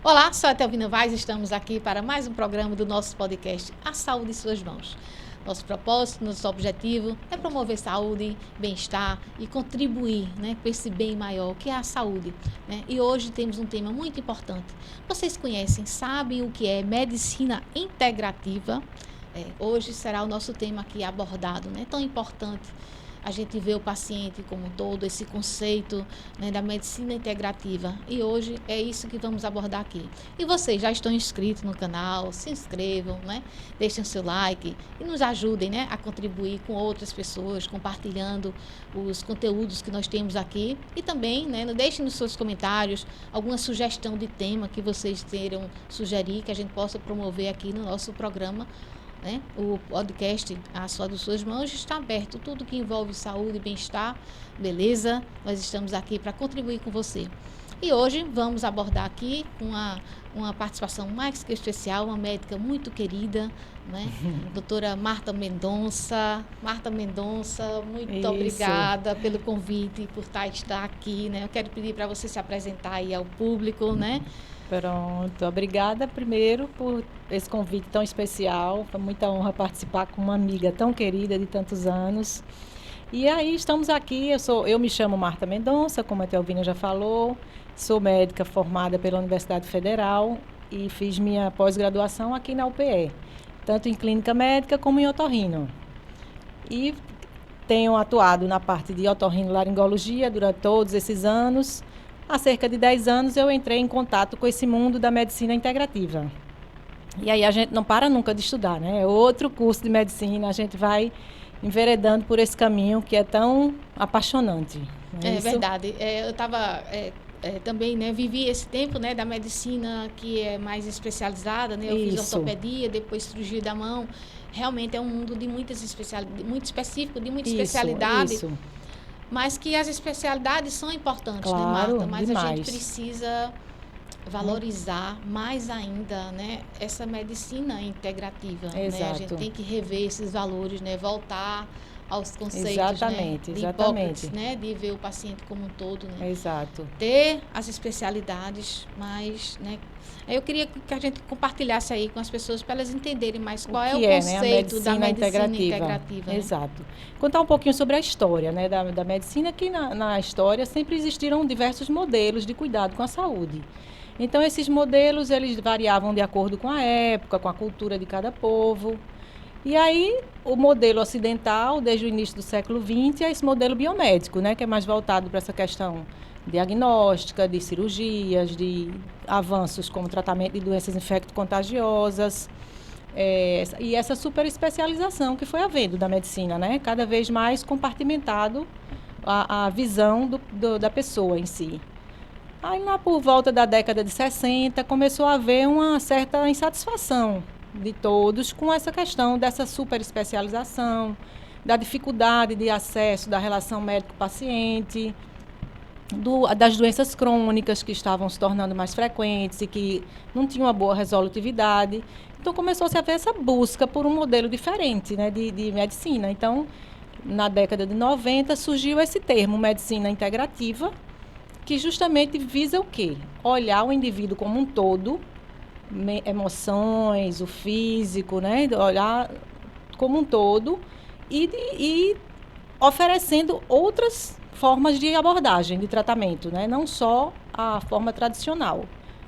Olá, sou a Telvina Vaz, estamos aqui para mais um programa do nosso podcast A Saúde em Suas Mãos. Nosso propósito, nosso objetivo é promover saúde, bem-estar e contribuir, com esse bem maior que é a saúde. E hoje temos um tema muito importante. Vocês conhecem, sabem o que é medicina integrativa? Hoje será o nosso tema aqui abordado, tão importante. A gente vê o paciente como um todo, esse conceito da medicina integrativa. E hoje é isso que vamos abordar aqui. E vocês já estão inscritos no canal, se inscrevam, deixem o seu like e nos ajudem a contribuir com outras pessoas, compartilhando os conteúdos que nós temos aqui. E também deixem nos seus comentários alguma sugestão de tema que vocês queiram sugerir, que a gente possa promover aqui no nosso programa. O podcast A Saúde das Suas Mãos está aberto, tudo que envolve saúde e bem-estar, beleza? Nós estamos aqui para contribuir com você. E hoje vamos abordar aqui uma participação mais que especial, uma médica muito querida, doutora Marta Mendonça. Marta Mendonça, muito obrigada pelo convite, por estar aqui, Eu quero pedir para você se apresentar aí ao público, Pronto, obrigada primeiro por esse convite tão especial, foi muita honra participar com uma amiga tão querida de tantos anos. E aí estamos aqui, eu me chamo Marta Mendonça, como a Telvina já falou, sou médica formada pela Universidade Federal e fiz minha pós-graduação aqui na UPE, tanto em clínica médica como em otorrino. E tenho atuado na parte de otorrinolaringologia durante todos esses anos. Há cerca de 10 anos eu entrei em contato com esse mundo da medicina integrativa. E aí a gente não para nunca de estudar, É outro curso de medicina, a gente vai enveredando por esse caminho que é tão apaixonante. É verdade. Eu estava também, vivi esse tempo, da medicina que é mais especializada, Eu fiz ortopedia, depois cirurgia da mão. Realmente é um mundo de muitas muito específico, de muita especialidade. Isso. Mas que as especialidades são importantes, claro, Marta? Mas demais. A gente precisa valorizar mais ainda, essa medicina integrativa. Exato. A gente tem que rever esses valores, voltar aos conceitos exatamente, de exatamente. Hipócrates, de ver o paciente como um todo. Exato. Ter as especialidades, mas eu queria que a gente compartilhasse aí com as pessoas para elas entenderem mais qual é o conceito da medicina integrativa. Exato. Contar um pouquinho sobre a história da medicina, que na história sempre existiram diversos modelos de cuidado com a saúde. Então, esses modelos, eles variavam de acordo com a época, com a cultura de cada povo. E aí, o modelo ocidental, desde o início do século XX, é esse modelo biomédico, que é mais voltado para essa questão diagnóstica, de cirurgias, de avanços como tratamento de doenças infecto-contagiosas, e essa super especialização que foi havendo da medicina, cada vez mais compartimentado a visão da pessoa em si. Aí lá por volta da década de 60 começou a haver uma certa insatisfação de todos com essa questão dessa super especialização, da dificuldade de acesso da relação médico-paciente, das doenças crônicas que estavam se tornando mais frequentes e que não tinham uma boa resolutividade. Então começou-se a haver essa busca por um modelo diferente de medicina. Então, na década de 90 surgiu esse termo, medicina integrativa, que justamente visa o quê? Olhar o indivíduo como um todo, emoções, o físico, olhar como um todo e oferecendo outras formas de abordagem, de tratamento, não só a forma tradicional,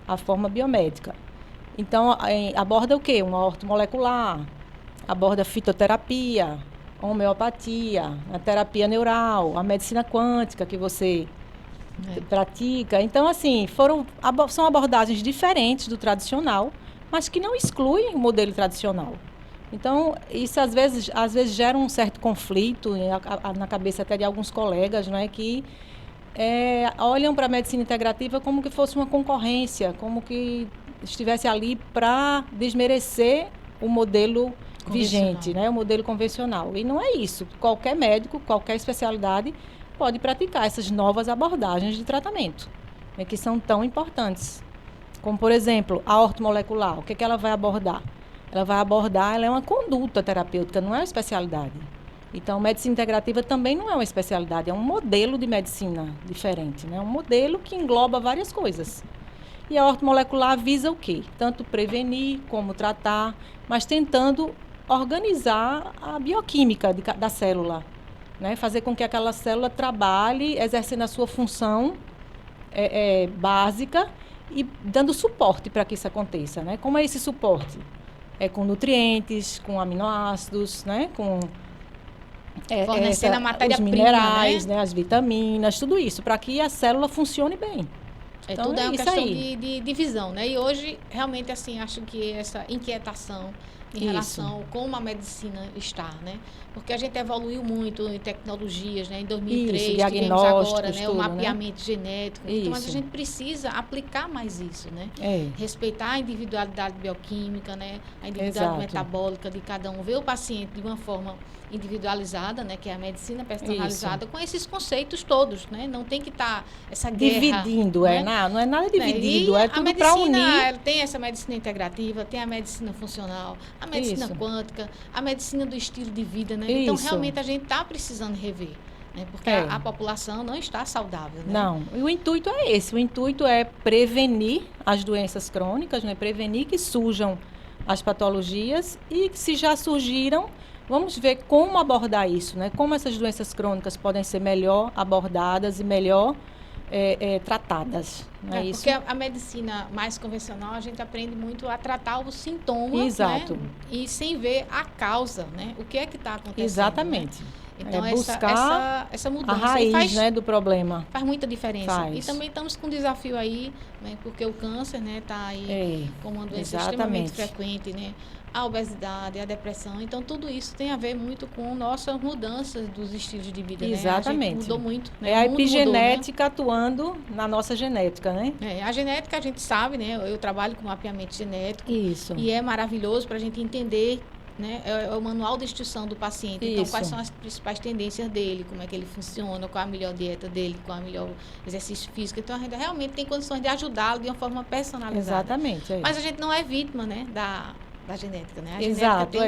a forma biomédica. Então, aborda o quê? Uma ortomolecular, aborda fitoterapia, homeopatia, a terapia neural, a medicina quântica que você pratica. Então, assim, são abordagens diferentes do tradicional, mas que não excluem o modelo tradicional. Então, isso às vezes gera um certo conflito na cabeça até de alguns colegas, que olham para a medicina integrativa como que fosse uma concorrência, como que estivesse ali para desmerecer o modelo vigente, o modelo convencional. E não é isso. Qualquer médico, qualquer especialidade pode praticar essas novas abordagens de tratamento, que são tão importantes. Como, por exemplo, a ortomolecular. O que ela vai abordar? Ela é uma conduta terapêutica, não é uma especialidade. Então, medicina integrativa também não é uma especialidade, é um modelo de medicina diferente, um modelo que engloba várias coisas. E a ortomolecular visa o quê? Tanto prevenir como tratar, mas tentando organizar a bioquímica da célula, né? Fazer com que aquela célula trabalhe, exercendo a sua função básica e dando suporte para que isso aconteça, né? Como é esse suporte? É com nutrientes, com aminoácidos, né? Com fornecendo a os matéria-prima, minerais, né? As vitaminas, tudo isso, para que a célula funcione bem. Então, tudo é uma questão de visão, né? E hoje, realmente, assim, acho que essa inquietação em relação a como a medicina está, né? Porque a gente evoluiu muito em tecnologias, né? Em 2003, tivemos agora, né? O mapeamento genético. Então, mas a gente precisa aplicar mais isso, né? Respeitar a individualidade bioquímica, né? A individualidade metabólica de cada um. Ver o paciente de uma forma individualizada, né? Que é a medicina personalizada, com esses conceitos todos, né? Não tem que estar essa guerra. Dividindo, né? Não é nada dividido, é tudo para unir. Ela tem essa medicina integrativa, tem a medicina funcional, a medicina quântica, a medicina do estilo de vida, né? Então, realmente, a gente está precisando rever, né? Porque a população não está saudável, né? Não, e o intuito é esse, o intuito é prevenir as doenças crônicas, né? Prevenir que surjam as patologias e se já surgiram, vamos ver como abordar isso, né? Como essas doenças crônicas podem ser melhor abordadas e melhor tratadas. Não é isso? Porque a medicina mais convencional, a gente aprende muito a tratar o sintoma, exato, né? E sem ver a causa, né? O que é que está acontecendo. Exatamente. Né? Então, buscar essa mudança a raiz, né, do problema. Faz muita diferença. E também estamos com um desafio aí, né? Porque o câncer, né, está aí como uma doença extremamente frequente, né? A obesidade, a depressão. Então, tudo isso tem a ver muito com nossas mudanças dos estilos de vida. Exatamente. Né? A gente mudou muito. Né? É a epigenética atuando na nossa genética, né? A genética, a gente sabe, né? Eu trabalho com mapeamento genético. Isso. E é maravilhoso para a gente entender, né? É o manual de instrução do paciente. Então, quais são as principais tendências dele, como é que ele funciona, qual a melhor dieta dele, qual é o melhor exercício físico. Então, a gente realmente tem condições de ajudá-lo de uma forma personalizada. Exatamente. Mas a gente não é vítima, né? Da genética, né? A genética tem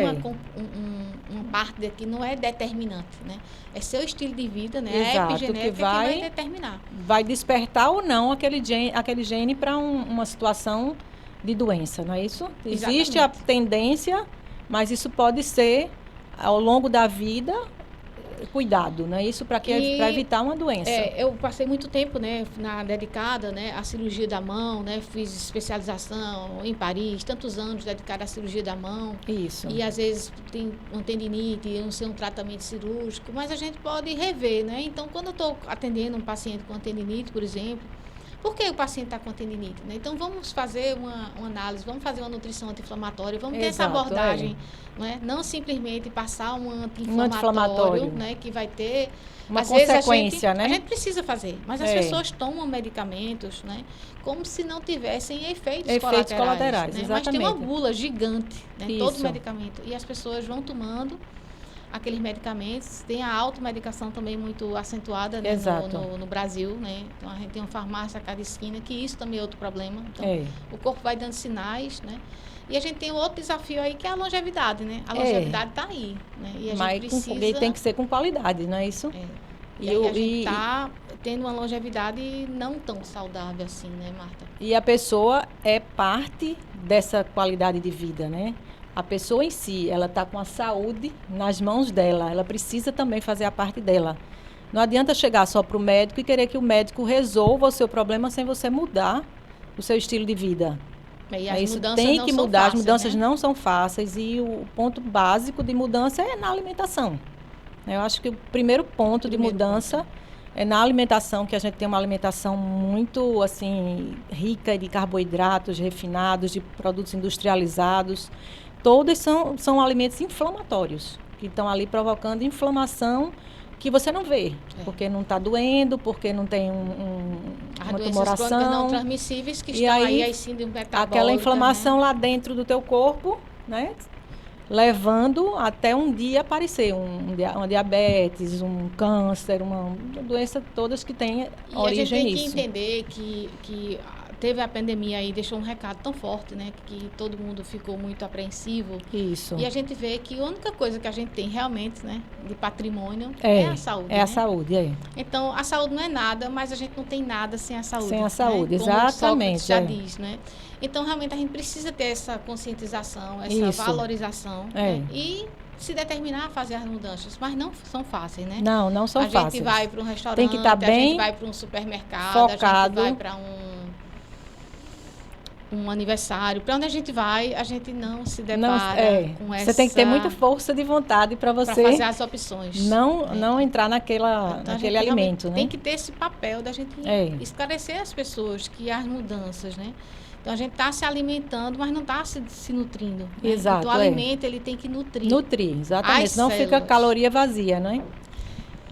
uma parte que não é determinante, né? É seu estilo de vida, né? A epigenética que vai determinar. Vai despertar ou não aquele gene para uma situação de doença, não é isso? Existe a tendência, mas isso pode ser, ao longo da vida, cuidado, não é isso? Para evitar uma doença. Eu passei muito tempo, né, dedicada, né, à cirurgia da mão, né? Fiz especialização em Paris, tantos anos dedicada à cirurgia da mão. Isso. E às vezes tem uma tendinite, não ser um tratamento cirúrgico, mas a gente pode rever, né? Então, quando eu estou atendendo um paciente com tendinite, por exemplo, por que o paciente está com tendinite? Né? Então, vamos fazer uma análise, vamos fazer uma nutrição anti-inflamatória, vamos ter essa abordagem. Né? Não simplesmente passar um anti-inflamatório, né? Que vai ter... uma consequência, né? A gente precisa fazer, mas as pessoas tomam medicamentos, né? Como se não tivessem efeitos colaterais, né? Exatamente. Mas tem uma bula gigante, né? Todo medicamento. E as pessoas vão tomando aqueles medicamentos. Tem a automedicação também muito acentuada, né, no Brasil, né? Então, a gente tem uma farmácia a cada esquina, que isso também é outro problema. Então, o corpo vai dando sinais, né? E a gente tem outro desafio aí, que é a longevidade, né? A longevidade está aí, né? E a gente precisa... tem que ser com qualidade, não é isso? E aí a gente está tendo uma longevidade não tão saudável assim, né, Marta? E a pessoa é parte dessa qualidade de vida, né? A pessoa em si, ela está com a saúde nas mãos dela. Ela precisa também fazer a parte dela. Não adianta chegar só para o médico e querer que o médico resolva o seu problema sem você mudar o seu estilo de vida. E as isso mudanças tem não que são mudar. fáceis, as mudanças né? não são fáceis e o ponto básico de mudança é na alimentação. Eu acho que o primeiro ponto de mudança é na alimentação, que a gente tem uma alimentação muito assim rica de carboidratos refinados, de produtos industrializados. Todos são alimentos inflamatórios, que estão ali provocando inflamação que você não vê, porque não está doendo, porque não tem uma tumoração. Não transmissíveis que estão aí síndrome metabólica. Aquela inflamação, né, lá dentro do teu corpo, né, levando até um dia aparecer uma diabetes, um câncer, uma doença, todas que têm origem nisso. E a gente tem que entender que teve a pandemia aí, deixou um recado tão forte, né? Que todo mundo ficou muito apreensivo. Isso. E a gente vê que a única coisa que a gente tem realmente, né? De patrimônio é a saúde, É né? a saúde, é. Então, a saúde não é nada, mas a gente não tem nada sem a saúde. Sem a saúde, né? Como exatamente. Sócrates já diz, né? Então, realmente, a gente precisa ter essa conscientização, essa Isso. valorização. Né? E se determinar a fazer as mudanças, mas não são fáceis, né? Não são fáceis. A gente vai para um restaurante, tem que estar bem a gente vai para um supermercado, focado. a gente vai para um aniversário. Para onde a gente vai, a gente não se depara com essa... Você tem que ter muita força de vontade para você... Para fazer as opções. Não entrar naquele alimento, né? Tem que ter esse papel da gente esclarecer as pessoas que as mudanças, né? Então, a gente está se alimentando, mas não está se nutrindo. Né? Exato. Então, o alimento, ele tem que nutrir. Nutrir, exatamente. Senão células. Fica caloria vazia, né?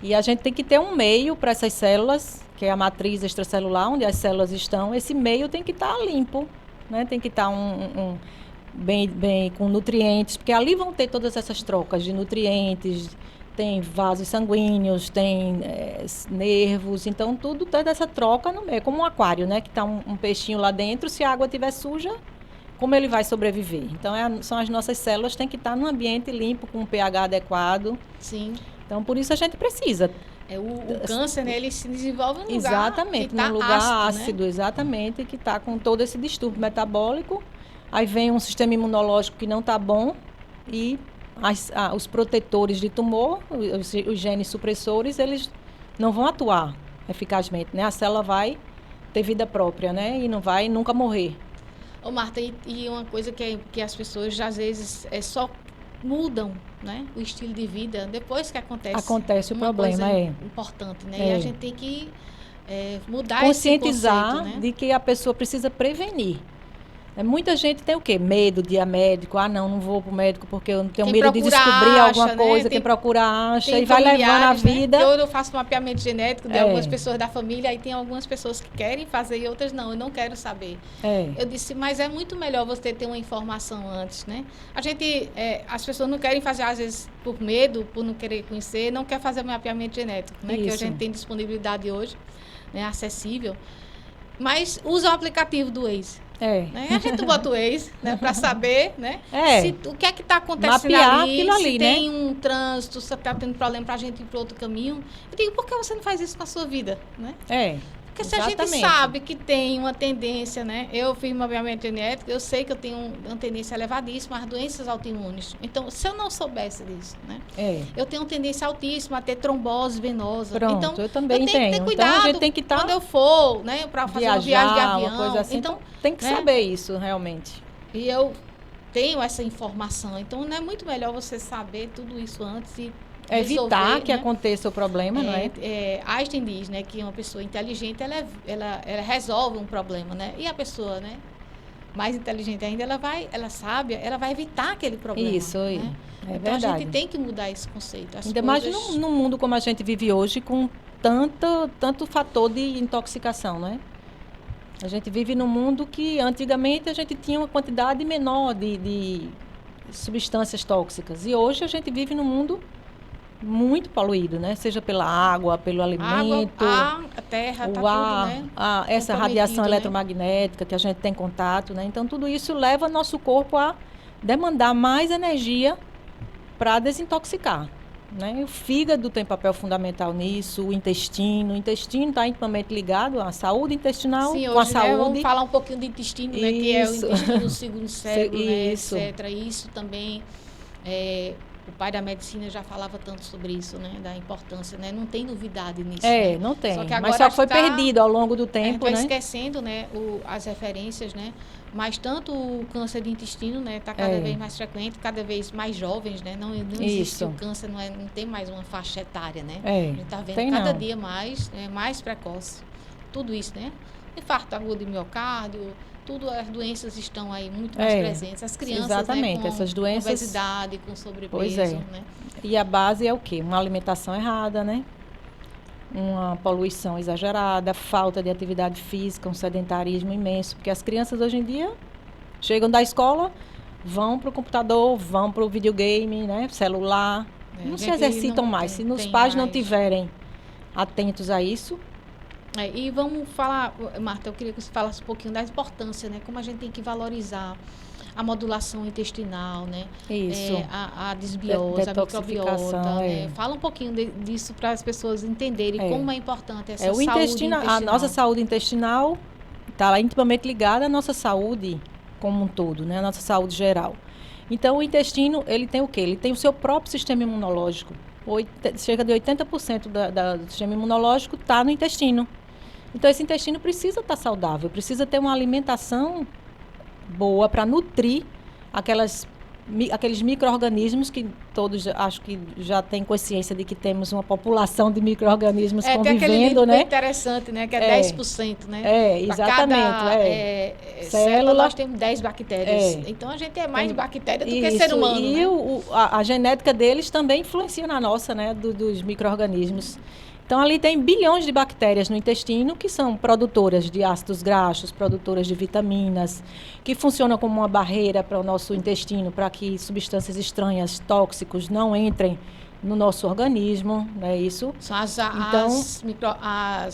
E a gente tem que ter um meio para essas células, que é a matriz extracelular, onde as células estão. Esse meio tem que estar limpo, né? Tem que estar bem com nutrientes, porque ali vão ter todas essas trocas de nutrientes, tem vasos sanguíneos, tem nervos, então tudo tem dessa troca no meio, como um aquário, né? Que está um peixinho lá dentro, se a água estiver suja, como ele vai sobreviver? Então, são as nossas células, tem que estar num ambiente limpo, com um pH adequado. Sim. Então, por isso a gente precisa. O câncer, né, ele se desenvolve num lugar exatamente, num lugar ácido, né? Exatamente, que está com todo esse distúrbio metabólico. Aí vem um sistema imunológico que não está bom e os protetores de tumor, os genes supressores, eles não vão atuar eficazmente, né? A célula vai ter vida própria, né? E não vai nunca morrer. Ô, Marta, e uma coisa que as pessoas, às vezes, só mudam, né? O estilo de vida depois que acontece o problema, importante, né? E a gente tem que mudar conscientizar esse conceito, né? de que a pessoa precisa prevenir. Muita gente tem o quê? Medo de ir a médico. Não vou para o médico porque eu tenho medo de descobrir alguma coisa. Quem procura acha e vai levando a vida. Né? Eu faço um mapeamento genético de algumas pessoas da família, aí tem algumas pessoas que querem fazer e outras não. Eu não quero saber. Eu disse, mas é muito melhor você ter uma informação antes, né? As pessoas não querem fazer, às vezes, por medo, por não querer conhecer, não quer fazer o mapeamento genético, né? Que a gente tem disponibilidade hoje, né? Acessível. Mas usa o aplicativo do Waze. Né? A gente bota o Waze, né, para saber, né, o que é que está acontecendo ali, se tem um trânsito, se está tendo problema para a gente ir para outro caminho. Eu digo, por que você não faz isso com a sua vida? Né? Porque se a gente sabe que tem uma tendência, né? Eu fiz mapeamento genético, eu sei que eu tenho uma tendência elevadíssima às doenças autoimunes. Então, se eu não soubesse disso, né? Eu tenho uma tendência altíssima a ter trombose venosa. Pronto, então, eu também tenho que ter cuidado então, a gente tem que quando eu for, né, para fazer uma viagem de avião. Uma coisa assim, então, tem que saber isso, realmente. E eu tenho essa informação. Então, não é muito melhor você saber tudo isso antes e evitar que aconteça o problema, não é? Einstein diz, né, que uma pessoa inteligente, ela resolve um problema, né? E a pessoa, né, mais inteligente ainda, ela vai evitar aquele problema. Isso, né? É então, verdade. a gente tem que mudar esse conceito. Ainda mais num mundo como a gente vive hoje, com tanto fator de intoxicação, não é? A gente vive num mundo que, antigamente, a gente tinha uma quantidade menor de substâncias tóxicas. E hoje a gente vive num mundo muito poluído, né? Seja pela água, pelo alimento, a terra, o tá ar, tudo, né? essa radiação eletromagnética que a gente tem contato, né? Então, tudo isso leva nosso corpo a demandar mais energia para desintoxicar, né? O fígado tem papel fundamental nisso, o intestino está intimamente ligado à saúde intestinal, com a saúde. Né? Vamos falar um pouquinho do intestino, né? Que é o intestino do segundo cérebro, né? Etc. Isso também o pai da medicina já falava tanto sobre isso, né? Da importância, né? Não tem novidade nisso. Né? Não tem. Só que agora mas só foi perdido ao longo do tempo, né? Esquecendo, né? As referências, né? Mas tanto o câncer de intestino, né? Está cada vez mais frequente, cada vez mais jovens, né? Não existe o câncer, não tem mais uma faixa etária, né? A gente está vendo cada dia mais, mais precoce. Tudo isso, né? Infarto agudo de miocárdio, as doenças estão aí muito mais presentes. As crianças, exatamente, né, com essas doenças, obesidade, com sobrepeso, né? E a base é o quê? Uma alimentação errada, né? Uma poluição exagerada, falta de atividade física, um sedentarismo imenso, porque as crianças hoje em dia chegam da escola, vão para o computador, vão para o videogame, né? Celular, não se exercitam mais. Se os pais não tiverem atentos a isso, E vamos falar, Marta, eu queria que você falasse um pouquinho da importância, né? Como a gente tem que valorizar a modulação intestinal, né? Isso. A desbiose, a microbiota. É. Fala um pouquinho disso para as pessoas entenderem como é importante essa o saúde intestinal. A nossa saúde intestinal está intimamente ligada à nossa saúde como um todo, né? A nossa saúde geral. Então, o intestino, ele tem o quê? Ele tem o seu próprio sistema imunológico. Cerca de 80% do sistema imunológico está no intestino. Então, esse intestino precisa estar saudável, precisa ter uma alimentação boa para nutrir aqueles micro-organismos que todos acho que já têm consciência de que temos uma população de micro-organismos convivendo, tem aquele né? interessante, né? Que é 10%, né? Exatamente. Cada célula nós temos 10 bactérias. Então, a gente é mais bactéria do que ser humano. E né? a genética deles também influencia na nossa, né? Dos micro-organismos. Então, ali tem bilhões de bactérias no intestino que são produtoras de ácidos graxos, produtoras de vitaminas, que funcionam como uma barreira para o nosso intestino, para que substâncias estranhas, tóxicos, não entrem no nosso organismo, não é isso? São as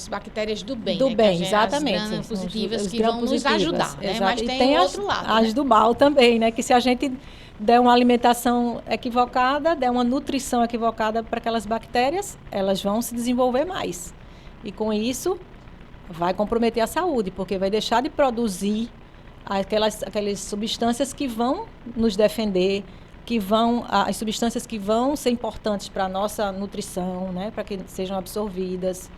bactérias do bem. Do bem, exatamente. As gram-positivas que vão nos ajudar, né? Mas tem outro lado. As do mal também, né? Que se a gente der uma alimentação equivocada, der uma nutrição equivocada para aquelas bactérias, elas vão se desenvolver mais. E com isso, vai comprometer a saúde, porque vai deixar de produzir aquelas substâncias que vão nos defender, as substâncias que vão ser importantes para a nossa nutrição, né, para que sejam absorvidas.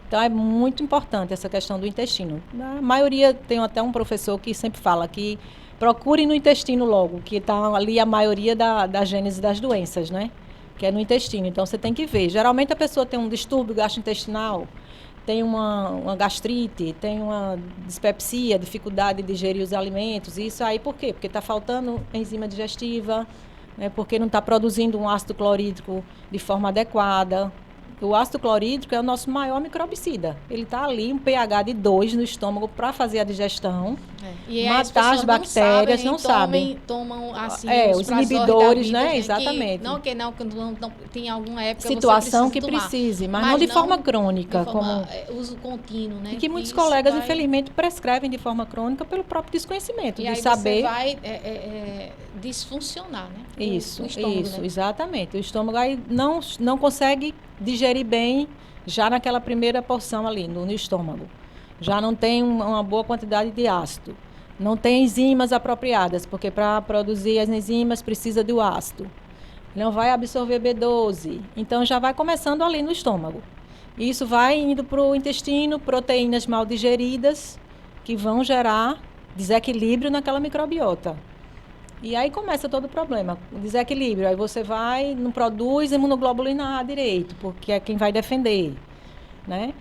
Então, é muito importante essa questão do intestino. A maioria, tem até um professor que sempre fala que procure no intestino logo, que está ali a maioria da gênese das doenças, né? Que é no intestino. Então, você tem que ver. Geralmente, a pessoa tem um distúrbio gastrointestinal, tem uma gastrite, tem uma dispepsia, dificuldade de digerir os alimentos. Isso aí por quê? Porque está faltando enzima digestiva, né? Porque não está produzindo um ácido clorídrico de forma adequada. O ácido clorídrico é o nosso maior microbicida. Ele está ali, um pH de 2 no estômago para fazer a digestão, matar as bactérias, não sabem. Tomam assim, os inibidores, vida, né? Exatamente. Não, tem alguma época situação que precise, mas não de forma crônica. Uso contínuo, né? E que muitos colegas, infelizmente, prescrevem de forma crônica pelo próprio desconhecimento, de saber. E aí você vai disfuncionar, né? Isso, o estômago, né? Exatamente. O estômago aí não consegue digerir bem já naquela primeira porção ali, no estômago. Já não tem uma boa quantidade de ácido. Não tem enzimas apropriadas, porque para produzir as enzimas precisa do ácido. Não vai absorver B12. Então, já vai começando ali no estômago. Isso vai indo para o intestino, proteínas mal digeridas, que vão gerar desequilíbrio naquela microbiota. E aí começa todo o problema, o desequilíbrio. Aí você não produz imunoglobulina A direito, porque é quem vai defender, né?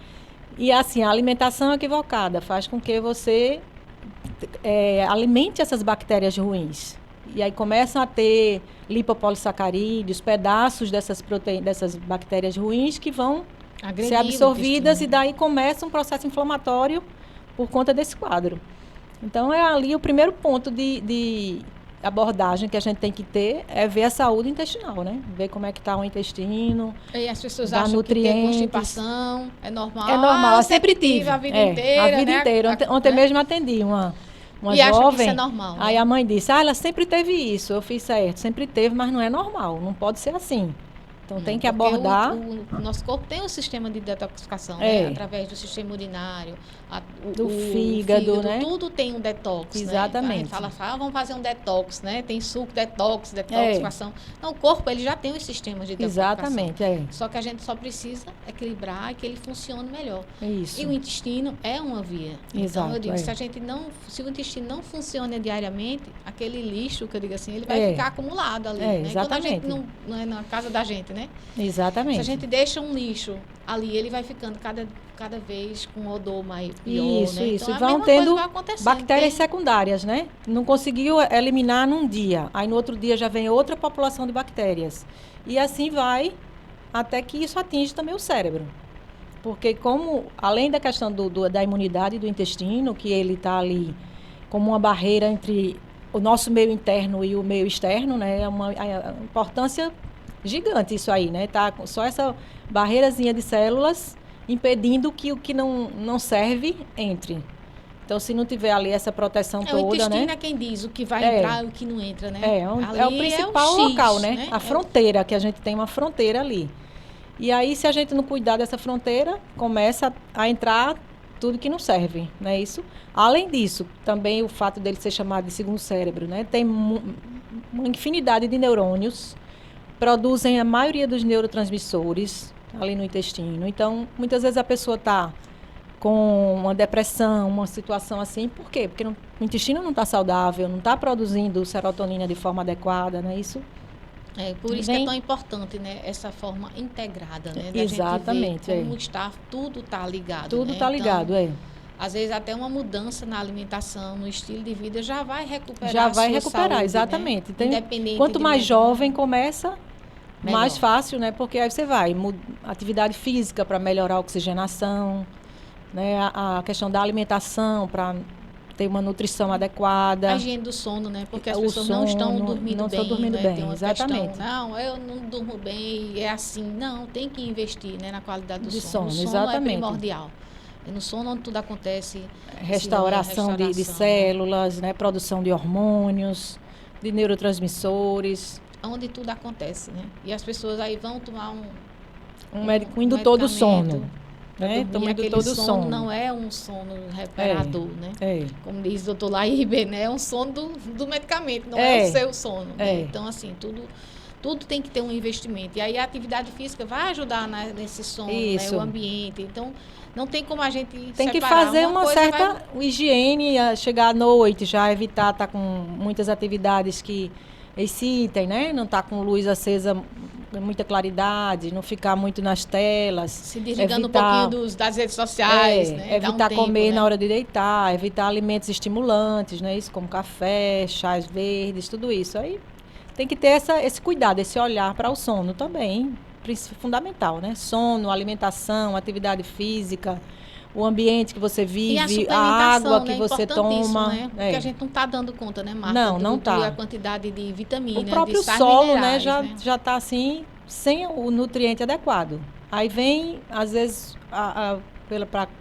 E assim, a alimentação equivocada faz com que você alimente essas bactérias ruins. E aí começam a ter lipopolissacarídeos, pedaços dessas bactérias ruins que vão ser absorvidas e daí começa um processo inflamatório por conta desse quadro. Então, é ali o primeiro ponto de abordagem que a gente tem que ter é ver a saúde intestinal, né? Ver como é que está o intestino. E as pessoas acham nutrientes. Que ter constipação é normal. É normal, eu sempre tive. A vida inteira, a vida inteira. Ontem mesmo atendi uma jovem. Acha que isso é normal, né? Aí a mãe disse, ela sempre teve isso. Eu fiz certo, sempre teve, mas não é normal. Não pode ser assim. Então, tem que abordar. O nosso corpo tem um sistema de detoxificação, né? Através do sistema urinário, do fígado, né? Tudo tem um detox. Exatamente. Né? A gente fala, vamos fazer um detox, né? Tem suco detox, detoxificação. Então, o corpo ele já tem os sistemas de detoxificação. Exatamente. Só que a gente só precisa equilibrar e que ele funcione melhor. Isso. E o intestino é uma via. Exato, então, eu digo, se o intestino não funciona diariamente, aquele lixo, que eu digo assim, ele vai ficar acumulado ali. Né? Exatamente. Quando a gente não é na casa da gente, né? Exatamente. Se a gente deixa um lixo ali, ele vai ficando cada vez com um odor mais pior, isso, né? Isso, então, e vão tendo bactérias tem... secundárias, né? Não conseguiu eliminar num dia, aí no outro dia já vem outra população de bactérias. E assim vai, até que isso atinge também o cérebro. Porque além da questão da imunidade do intestino, que ele está ali como uma barreira entre o nosso meio interno e o meio externo, né? É uma importância gigante isso aí, né? Tá só essa barreirazinha de células impedindo que o que não serve entre. Então, se não tiver ali essa proteção toda, o intestino né? é quem diz o que vai entrar e o que não entra, né? É o principal local, né? A fronteira, que a gente tem uma fronteira ali. E aí, se a gente não cuidar dessa fronteira, começa a entrar tudo que não serve, não é isso? Além disso, também o fato dele ser chamado de segundo cérebro, né? Tem uma infinidade de neurônios, produzem a maioria dos neurotransmissores ali no intestino. Então, muitas vezes a pessoa está com uma depressão, uma situação assim. Por quê? Porque o intestino não está saudável, não está produzindo serotonina de forma adequada, não é isso? Por isso que é tão importante, né? Essa forma integrada, né? Da Exatamente. gente ver como tudo está ligado. Tudo está ligado, Às vezes até uma mudança na alimentação, no estilo de vida, já vai recuperar saúde, exatamente. Né? Independente quanto mais jovem começa, mais fácil, né? Porque aí você vai, atividade física para melhorar a oxigenação, né? A questão da alimentação para ter uma nutrição adequada. A higiene do sono, né? Porque as pessoas não estão dormindo bem. Não estão dormindo bem, exatamente. Questão, não, eu não durmo bem, é assim. Não, tem que investir, né, na qualidade do sono. O sono exatamente. É primordial. É no sono onde tudo acontece. Restauração de células, né? Produção de hormônios, de neurotransmissores. Onde tudo acontece, né? E as pessoas aí vão tomar um indutor do sono. Né? Todo sono não é um sono reparador, né? Como diz o doutor Laíber, né? É um sono do medicamento, não é o seu sono. Né? Então, assim, tudo tem que ter um investimento. E aí a atividade física vai ajudar nesse sono, né? O ambiente. Então, não tem como a gente tem que fazer uma certa higiene, chegar à noite, já evitar estar com muitas atividades que excitem, né? Não estar com luz acesa, muita claridade, não ficar muito nas telas. Se desligando um pouquinho das redes sociais, né? Evitar comer na hora de deitar, evitar alimentos estimulantes, né? Isso como café, chás verdes, tudo isso. Aí tem que ter esse cuidado, esse olhar para o sono também, fundamental, né? Sono, alimentação, atividade física, o ambiente que você vive, a água que você toma. Né? Porque a gente não está dando conta, né, Marta? Não está. A quantidade de vitamina, o próprio solo, minerais, né, já está assim, sem o nutriente adequado. Aí vem, às vezes,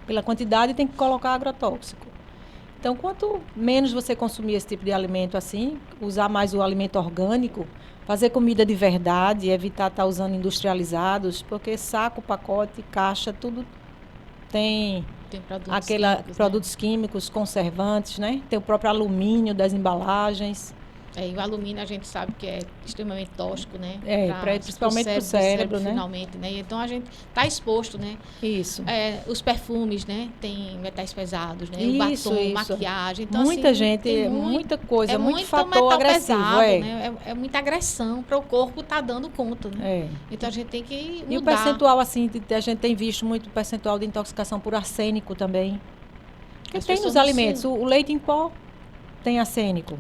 pela quantidade, tem que colocar agrotóxico. Então, quanto menos você consumir esse tipo de alimento assim, usar mais o alimento orgânico, fazer comida de verdade, evitar estar usando industrializados, porque saco, pacote, caixa, tudo tem produtos químicos, conservantes, né? Tem o próprio alumínio das embalagens. E o alumínio a gente sabe que é extremamente tóxico, né? Principalmente para o cérebro, né? Finalmente, né? Então a gente está exposto, né? Isso. Os perfumes, né? Tem metais pesados, né? Isso, o batom, maquiagem. Então, muita gente, muita coisa, muito fator agressivo. Pesado, né? É muita agressão para o corpo estar dando conta, né? Então a gente tem que mudar. E o percentual, assim, a gente tem visto muito percentual de intoxicação por arsênico também. Porque tem nos alimentos. O leite em pó tem arsênico.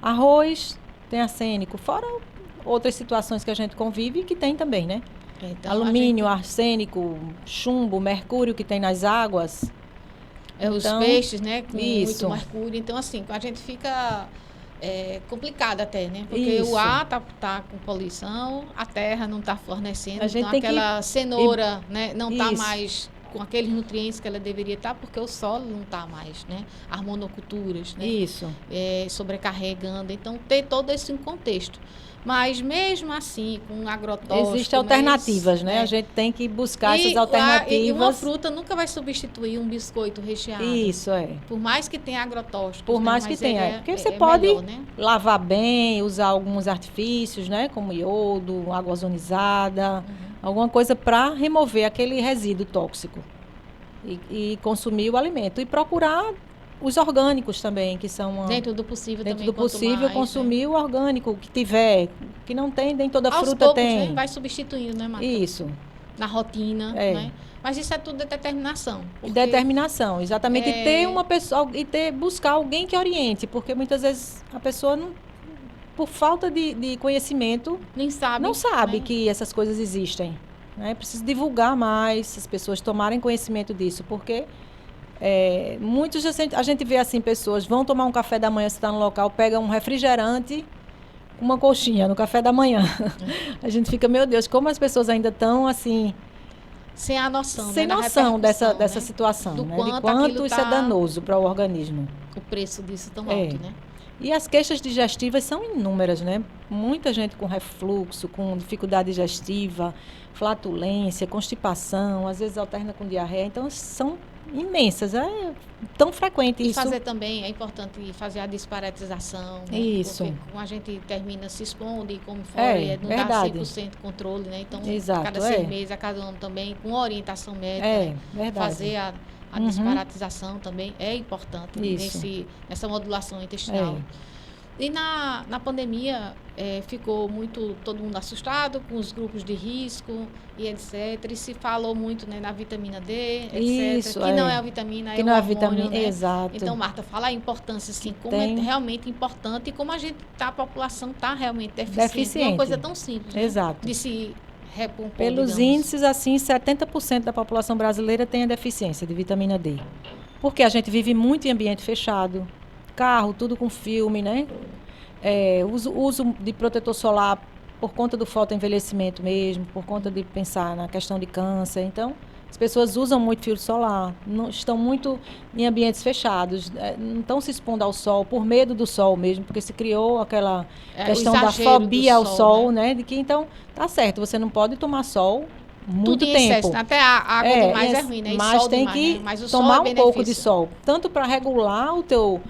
Arroz tem arsênico, fora outras situações que a gente convive que tem também, né? Então, alumínio, arsênico, chumbo, mercúrio que tem nas águas. Os peixes, né? Com muito mercúrio. Então, assim, a gente fica complicado até, né? Porque o ar tá com poluição, a terra não está fornecendo, então aquela cenoura, né? Não está mais com aqueles nutrientes que ela deveria estar, porque o solo não está mais, né? As monoculturas, né? Sobrecarregando. Então, tem todo esse contexto. Mas, mesmo assim, com agrotóxico... Existem alternativas, né? A gente tem que buscar essas alternativas. E uma fruta nunca vai substituir um biscoito recheado. Isso, Por mais que tenha agrotóxicos. Por mais que tenha. Porque você pode lavar bem, usar alguns artifícios, né? Como iodo, água ozonizada... Alguma coisa para remover aquele resíduo tóxico e consumir o alimento. E procurar os orgânicos também, que são... Dentro do possível dentro também. Dentro do possível, mais, consumir o orgânico que tiver. Que não tem, nem toda Aos fruta poucos, tem. Né? Vai substituindo, né, Marta? Isso. Na rotina, né? Mas isso é tudo de determinação. Determinação, exatamente. E ter uma pessoa, buscar alguém que oriente, porque muitas vezes a pessoa não... Por falta de conhecimento, não sabe que essas coisas existem. Né? Precisa divulgar mais, as pessoas tomarem conhecimento disso, porque muitos a gente vê assim, pessoas vão tomar um café da manhã, você está no local, pega um refrigerante, uma coxinha no café da manhã. A gente fica, meu Deus, como as pessoas ainda estão assim, sem a noção, sem né, noção repercussão, dessa né, situação, do né? quanto De quanto aquilo isso tá, é danoso para o organismo. o preço disso tão É. alto, né? E as queixas digestivas são inúmeras, né? Muita gente com refluxo, com dificuldade digestiva, flatulência, constipação, às vezes alterna com diarreia. Então, são imensas. É tão frequente E isso. fazer também, é importante fazer a desparatização, né? Isso. Porque como a gente termina se expondo e come fora, não dá verdade. 100% controle, né? Então, Exato, a cada 6 meses, a cada ano também, com orientação médica, né? Verdade. Fazer a desparatização também é importante nessa modulação intestinal. E na pandemia, ficou todo mundo assustado com os grupos de risco e etc. E se falou muito, né, na vitamina D, etc. Isso, que não é a vitamina, que é não o é hormônio, vitamina, né? exato. Então, Marta, fala a importância, assim, como é realmente importante e como a população está realmente deficiente. Uma coisa tão simples, né? Exato. De se recompor, pelos índices, assim, 70% da população brasileira tem a deficiência de vitamina D. Porque a gente vive muito em ambiente fechado, carro, tudo com filme, né? Uso de protetor solar por conta do fotoenvelhecimento mesmo, por conta de pensar na questão de câncer. Então, as pessoas usam muito filtro solar, não, estão muito em ambientes fechados, não estão se expondo ao sol, por medo do sol mesmo, porque se criou aquela questão da fobia ao sol, né? De que, então, tá certo, você não pode tomar sol muito tudo em tempo. excesso, até a água demais é ruim, né? Mas tem demais, que né? Mas o tomar sol é um pouco de sol, tanto para regular o teu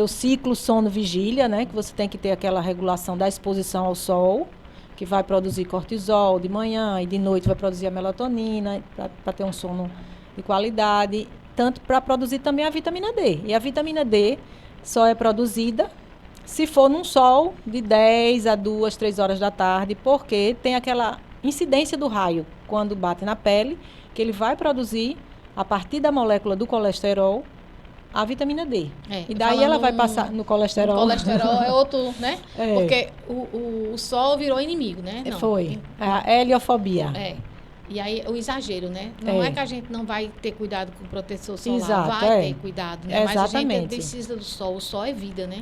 ciclo sono-vigília, né? Que você tem que ter aquela regulação da exposição ao sol, que vai produzir cortisol de manhã e de noite vai produzir a melatonina, para ter um sono de qualidade, tanto para produzir também a vitamina D. E a vitamina D só é produzida se for num sol de 10 a 2, 3 horas da tarde, porque tem aquela incidência do raio, quando bate na pele, que ele vai produzir, a partir da molécula do colesterol, a vitamina D. E daí ela vai passar no colesterol. O colesterol é outro, né? Porque o sol virou inimigo, né? Não, foi. A heliofobia. E aí o exagero, né? Não é que a gente não vai ter cuidado com o protetor solar, vai ter cuidado, né? Mas a gente precisa do sol. O sol é vida, né?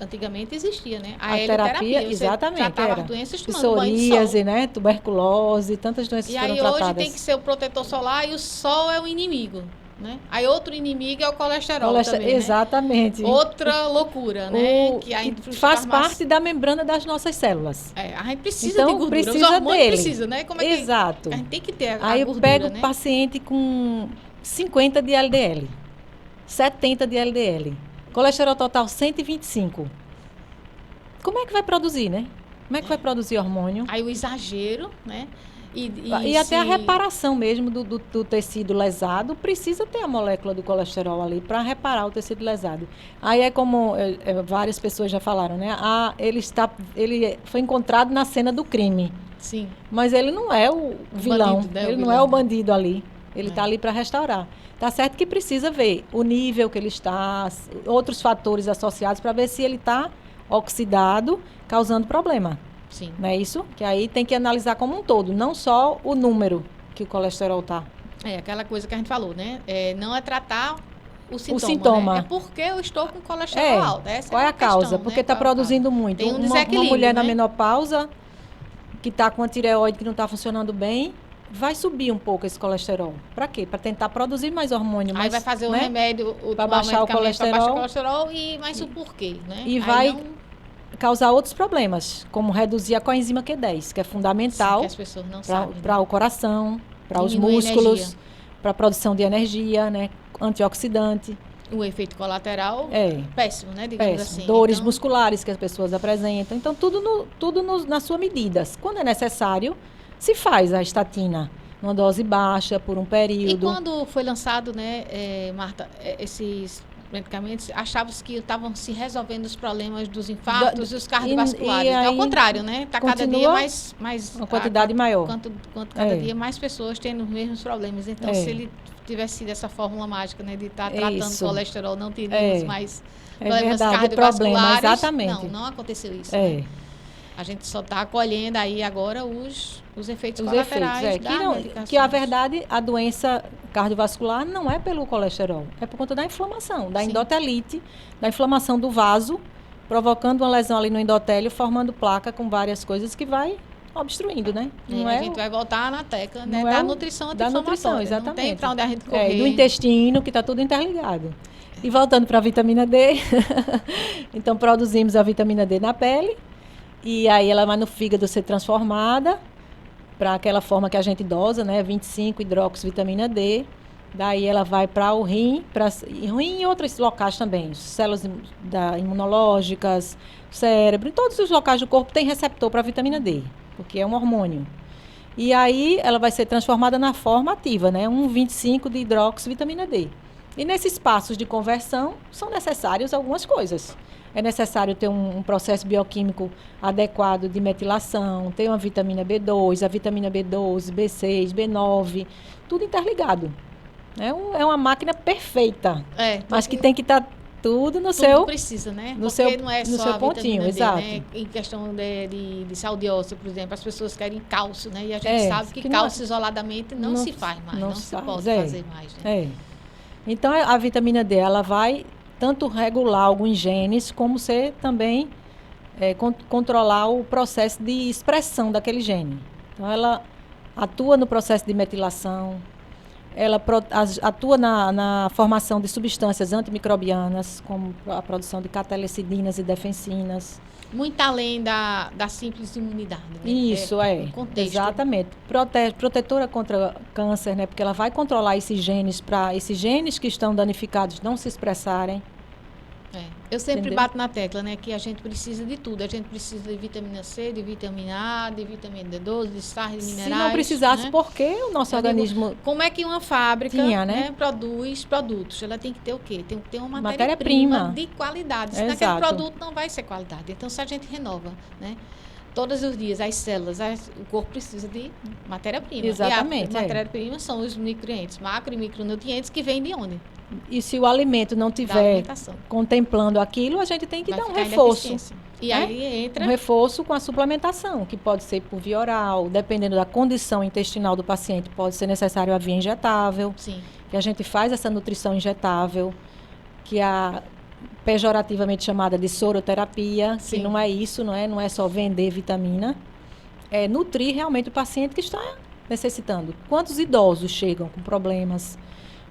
Antigamente existia, né? A helioterapia, exatamente. Tratava doenças tomando banho de sol. Né? Tuberculose, tantas doenças foram tratadas. E aí hoje tem que ser o protetor solar e o sol é o inimigo. Né? Aí outro inimigo é o colesterol também, exatamente. Né? Outra loucura, né? Que faz parte da membrana das nossas células. A gente precisa de gordura. Os hormônios precisa, né? Como é que exato. A gente tem que ter a Aí gordura, eu pego né? o paciente com 50 de LDL, 70 de LDL, colesterol total 125. Como é que vai produzir, né? Como é que vai produzir hormônio? Aí o exagero, né? E até a reparação mesmo do tecido lesado precisa ter a molécula do colesterol ali para reparar o tecido lesado. Aí é como várias pessoas já falaram, né? Ele foi encontrado na cena do crime. Sim. Mas ele não é o vilão, bandido, né? Ele não é o bandido ali. Ele está ali para restaurar. Tá certo que precisa ver o nível que ele está, outros fatores associados para ver se ele está oxidado, causando problema. Sim. Não é isso? Que aí tem que analisar como um todo, não só o número que o colesterol está. Aquela coisa que a gente falou, né? Não é tratar o sintoma. Né? É porque eu estou com colesterol alto. Qual é a causa? Porque está produzindo muito. Tem uma mulher na menopausa que está com a tireoide que não está funcionando bem, vai subir um pouco esse colesterol. Para quê? Para tentar produzir mais hormônio. Aí vai fazer um remédio para baixar o colesterol, mas o porquê, né? E vai causar outros problemas, como reduzir a coenzima Q10, que é fundamental para o coração, para os músculos, para a produção de energia, né? Antioxidante. O efeito colateral péssimo, né? Digamos assim. Dores musculares que as pessoas apresentam. Então, tudo na sua medida. Quando é necessário, se faz a estatina numa dose baixa por um período. E quando foi lançado, né, Marta, esses medicamentos, achavam-se que estavam se resolvendo os problemas dos infartos e os cardiovasculares. Ao contrário, né? Está cada dia mais uma quantidade maior. Cada dia mais pessoas tendo os mesmos problemas. Então, se ele tivesse sido essa fórmula mágica, né, de estar tratando colesterol, não teríamos mais problemas cardiovasculares. Exatamente. Não aconteceu isso. Né? A gente só está acolhendo aí agora os efeitos colaterais da medicação. Que, a verdade, a doença cardiovascular não é pelo colesterol, é por conta da inflamação, da endotelite, da inflamação do vaso, provocando uma lesão ali no endotélio, formando placa com várias coisas que vai obstruindo, né? E a gente vai voltar na tecla, né? Não é da o- nutrição da nutrição, anti-inflamatória. exatamente. Não tem para onde a gente correr. Do intestino, que está tudo interligado. E voltando para a vitamina D, então produzimos a vitamina D na pele, e aí ela vai no fígado ser transformada para aquela forma que a gente dosa, né? 25-hidroxivitamina D. Daí ela vai para o rim, rim e outros locais também, células imunológicas, cérebro, em todos os locais do corpo tem receptor para a vitamina D, porque é um hormônio. E aí ela vai ser transformada na forma ativa, né? 1,25 de hidroxivitamina D. E nesses passos de conversão são necessárias algumas coisas. É necessário ter um processo bioquímico adequado de metilação, ter uma vitamina B2, a vitamina B12, B6, B9, tudo interligado. É uma máquina perfeita, mas que tem que estar tudo no seu... precisa, né? No Porque seu, não é no só seu a pontinho, vitamina D, exato. né? Em questão de saúde óssea, por exemplo, as pessoas querem cálcio, né? E a gente sabe que cálcio isoladamente não se faz mais, não se pode fazer mais, né? Então, a vitamina D, ela vai tanto regular alguns genes, como ser também controlar o processo de expressão daquele gene. Então, ela atua no processo de metilação, ela atua na formação de substâncias antimicrobianas, como a produção de catalecidinas e defensinas. Muito além da simples imunidade, né? Isso, contexto. Exatamente. Protetora contra câncer, né? Porque ela vai controlar esses genes para esses genes que estão danificados não se expressarem. Eu sempre bato na tecla, né? Que a gente precisa de tudo. A gente precisa de vitamina C, de vitamina A, de vitamina D12, de sais, de minerais. Se não precisasse, né? Por que o nosso organismo... Como é que uma fábrica produz produtos? Ela tem que ter o quê? Tem que ter uma matéria-prima de qualidade. Senão aquele produto não vai ser qualidade. Então, se a gente renova, né? Todos os dias, as células, o corpo precisa de matéria-prima. Exatamente. E a matéria-prima são os nutrientes, macro e micronutrientes, que vêm de onde? E se o alimento não tiver contemplando aquilo, a gente tem que dar um reforço. E aí entra... Um reforço com a suplementação, que pode ser por via oral, dependendo da condição intestinal do paciente, pode ser necessário a via injetável. Sim. Que a gente faz essa nutrição injetável, que é pejorativamente chamada de soroterapia, que não é isso, não é só vender vitamina, é nutrir realmente o paciente que está necessitando. Quantos idosos chegam com problemas,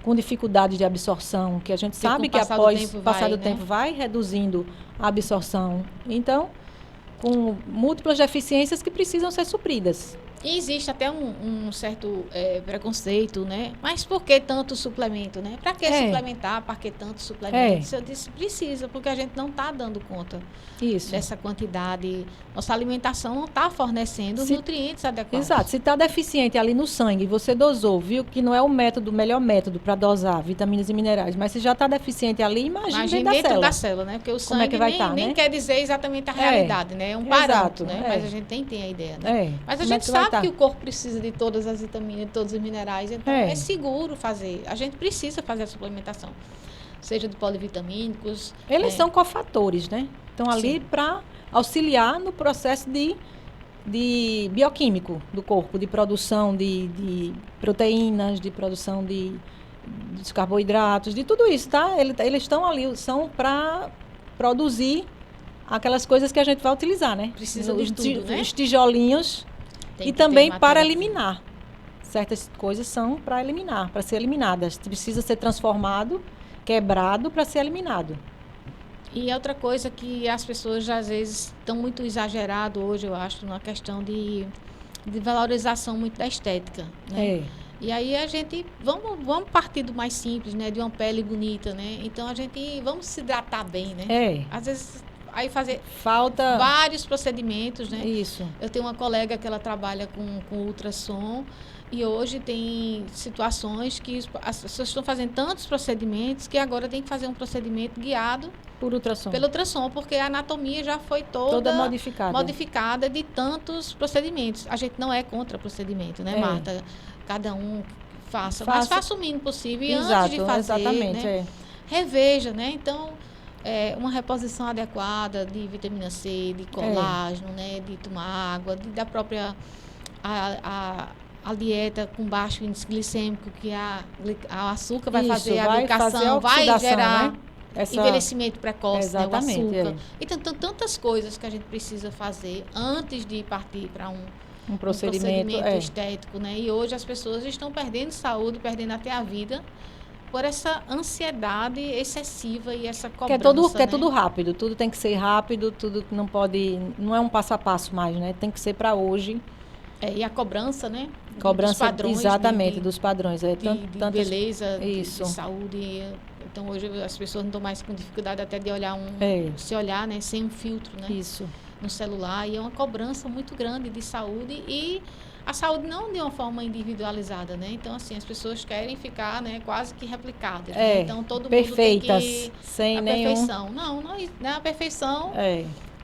com dificuldade de absorção, que a gente sabe que após o passar do tempo vai reduzindo a absorção. Então, com múltiplas deficiências que precisam ser supridas. E existe até um certo preconceito, né? Mas por que tanto suplemento, né? Para que suplementar? Para que tanto suplemento? Eu disse, precisa, porque a gente não está dando conta dessa quantidade. Nossa alimentação não está fornecendo os nutrientes adequados. Exato. Se está deficiente ali no sangue, você dosou, viu que não é o melhor método para dosar vitaminas e minerais, mas se já está deficiente ali, imagine dentro da célula, né? Porque o sangue nem quer dizer exatamente a realidade, né? É um parâmetro, né? Mas a gente tem a ideia, né? Mas a gente sabe que o corpo precisa de todas as vitaminas, de todos os minerais, então é seguro fazer. A gente precisa fazer a suplementação, seja de polivitamínicos. Eles são cofatores, né? Estão ali para auxiliar no processo de bioquímico do corpo, de produção de proteínas, de produção de carboidratos, de tudo isso, tá? Eles estão ali, são para produzir aquelas coisas que a gente vai utilizar, né? Precisa de tudo, né? Os tijolinhos. E também para eliminar. Certas coisas são para eliminar, para ser eliminadas. Precisa ser transformado, quebrado para ser eliminado. E outra coisa que as pessoas às vezes estão muito exagerado hoje, eu acho, na questão de valorização muito da estética, né? E aí a gente, vamos partir do mais simples, né? De uma pele bonita, né? Então vamos se hidratar bem, né? Às vezes... Aí falta vários procedimentos, né? Isso. Eu tenho uma colega que ela trabalha com ultrassom e hoje tem situações que as pessoas estão fazendo tantos procedimentos que agora tem que fazer um procedimento guiado pelo ultrassom, porque a anatomia já foi toda modificada de tantos procedimentos. A gente não é contra procedimento, né, Marta? Cada um faça, mas faça o mínimo possível e antes de fazer, né? Reveja, né? Então, uma reposição adequada de vitamina C, de colágeno, né, de tomar água, da própria a dieta com baixo índice glicêmico, que o açúcar vai fazer a glicação, vai gerar, né? Envelhecimento precoce, né, o açúcar. Então, tantas coisas que a gente precisa fazer antes de partir para um procedimento estético, né? E hoje as pessoas estão perdendo saúde, perdendo até a vida por essa ansiedade excessiva e essa cobrança, que é tudo rápido, tudo tem que ser rápido, tudo não pode, não é um passo a passo mais, né? Tem que ser para hoje. E a cobrança, né? Cobrança, dos padrões, exatamente, dos padrões. De beleza, de isso. saúde. Então, hoje as pessoas não estão mais com dificuldade até de olhar se olhar, né? Sem um filtro, né? Isso. No celular. E é uma cobrança muito grande de saúde e a saúde não de uma forma individualizada, né? Então, assim, as pessoas querem ficar, né, quase que replicadas. Né? Então, todo perfeitas, mundo tem que... sem a nenhum... perfeição. Não é a perfeição...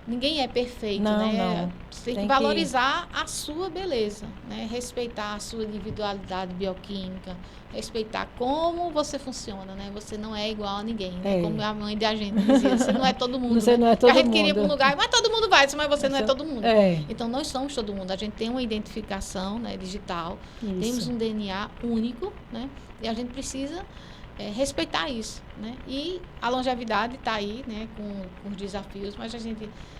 Ninguém é perfeito, né? Você tem que valorizar a sua beleza, né? Respeitar a sua individualidade bioquímica, respeitar como você funciona, né? Você não é igual a ninguém, né? Como a mãe da gente dizia, você não é todo mundo. Você não é todo mundo. A gente queria ir para um lugar, mas todo mundo vai, mas você não é todo mundo. É. Então, nós somos todo mundo. A gente tem uma identificação, né, digital, temos um DNA único, né? E a gente precisa... respeitar isso, né? E a longevidade está aí, né? Com os desafios, mas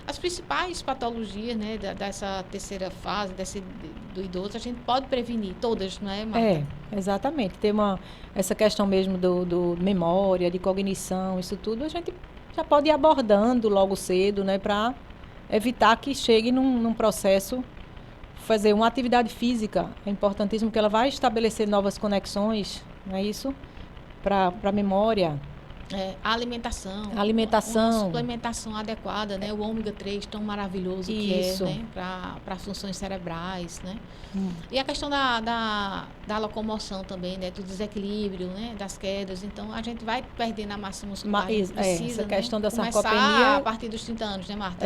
as principais patologias, né? Dessa terceira fase, do idoso, a gente pode prevenir todas, não é, Marta? Exatamente. Essa questão mesmo do memória, de cognição, isso tudo, a gente já pode ir abordando logo cedo, né? Para evitar que chegue num processo, fazer uma atividade física. É importantíssimo que ela vai estabelecer novas conexões, não é isso? Para a memória. A alimentação. Uma suplementação adequada, né? O ômega 3 tão maravilhoso isso. Que é, né? Para funções cerebrais, né? E a questão da locomoção também, né? Do desequilíbrio, né? Das quedas. Então, a gente vai perdendo a massa muscular. Precisa, essa questão da começar sarcopenia... a partir dos 30 anos, né, Marta?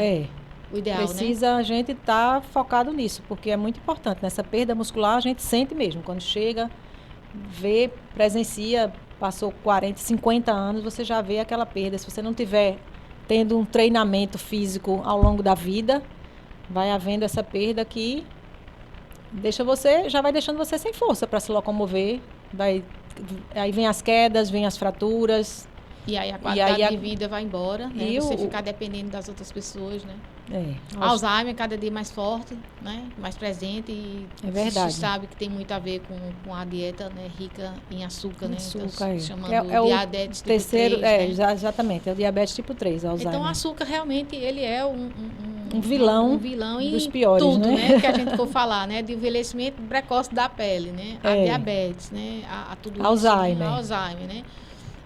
O ideal, precisa, né? A gente estar focado nisso, porque é muito importante. Nessa perda muscular, a gente sente mesmo. Quando chega, vê, presencia... Passou 40, 50 anos, você já vê aquela perda. Se você não tiver tendo um treinamento físico ao longo da vida, vai havendo essa perda que já vai deixando você sem força para se locomover. Aí vem as quedas, vem as fraturas. E aí a qualidade de vida vai embora, né? E você ficar dependendo das outras pessoas, né? Alzheimer cada dia mais forte, né? Mais presente e é verdade. A gente sabe que tem muito a ver com a dieta, né? Rica em açúcar, né? Açúcar, chamando diabetes tipo terceiro, 3, né? Exatamente, é o diabetes tipo 3, Alzheimer. Então o açúcar realmente ele é um vilão dos piores, tudo, né? Que a gente for falar, né? De envelhecimento precoce da pele, né? A diabetes, né? A tudo Alzheimer. Isso, né? Alzheimer, né?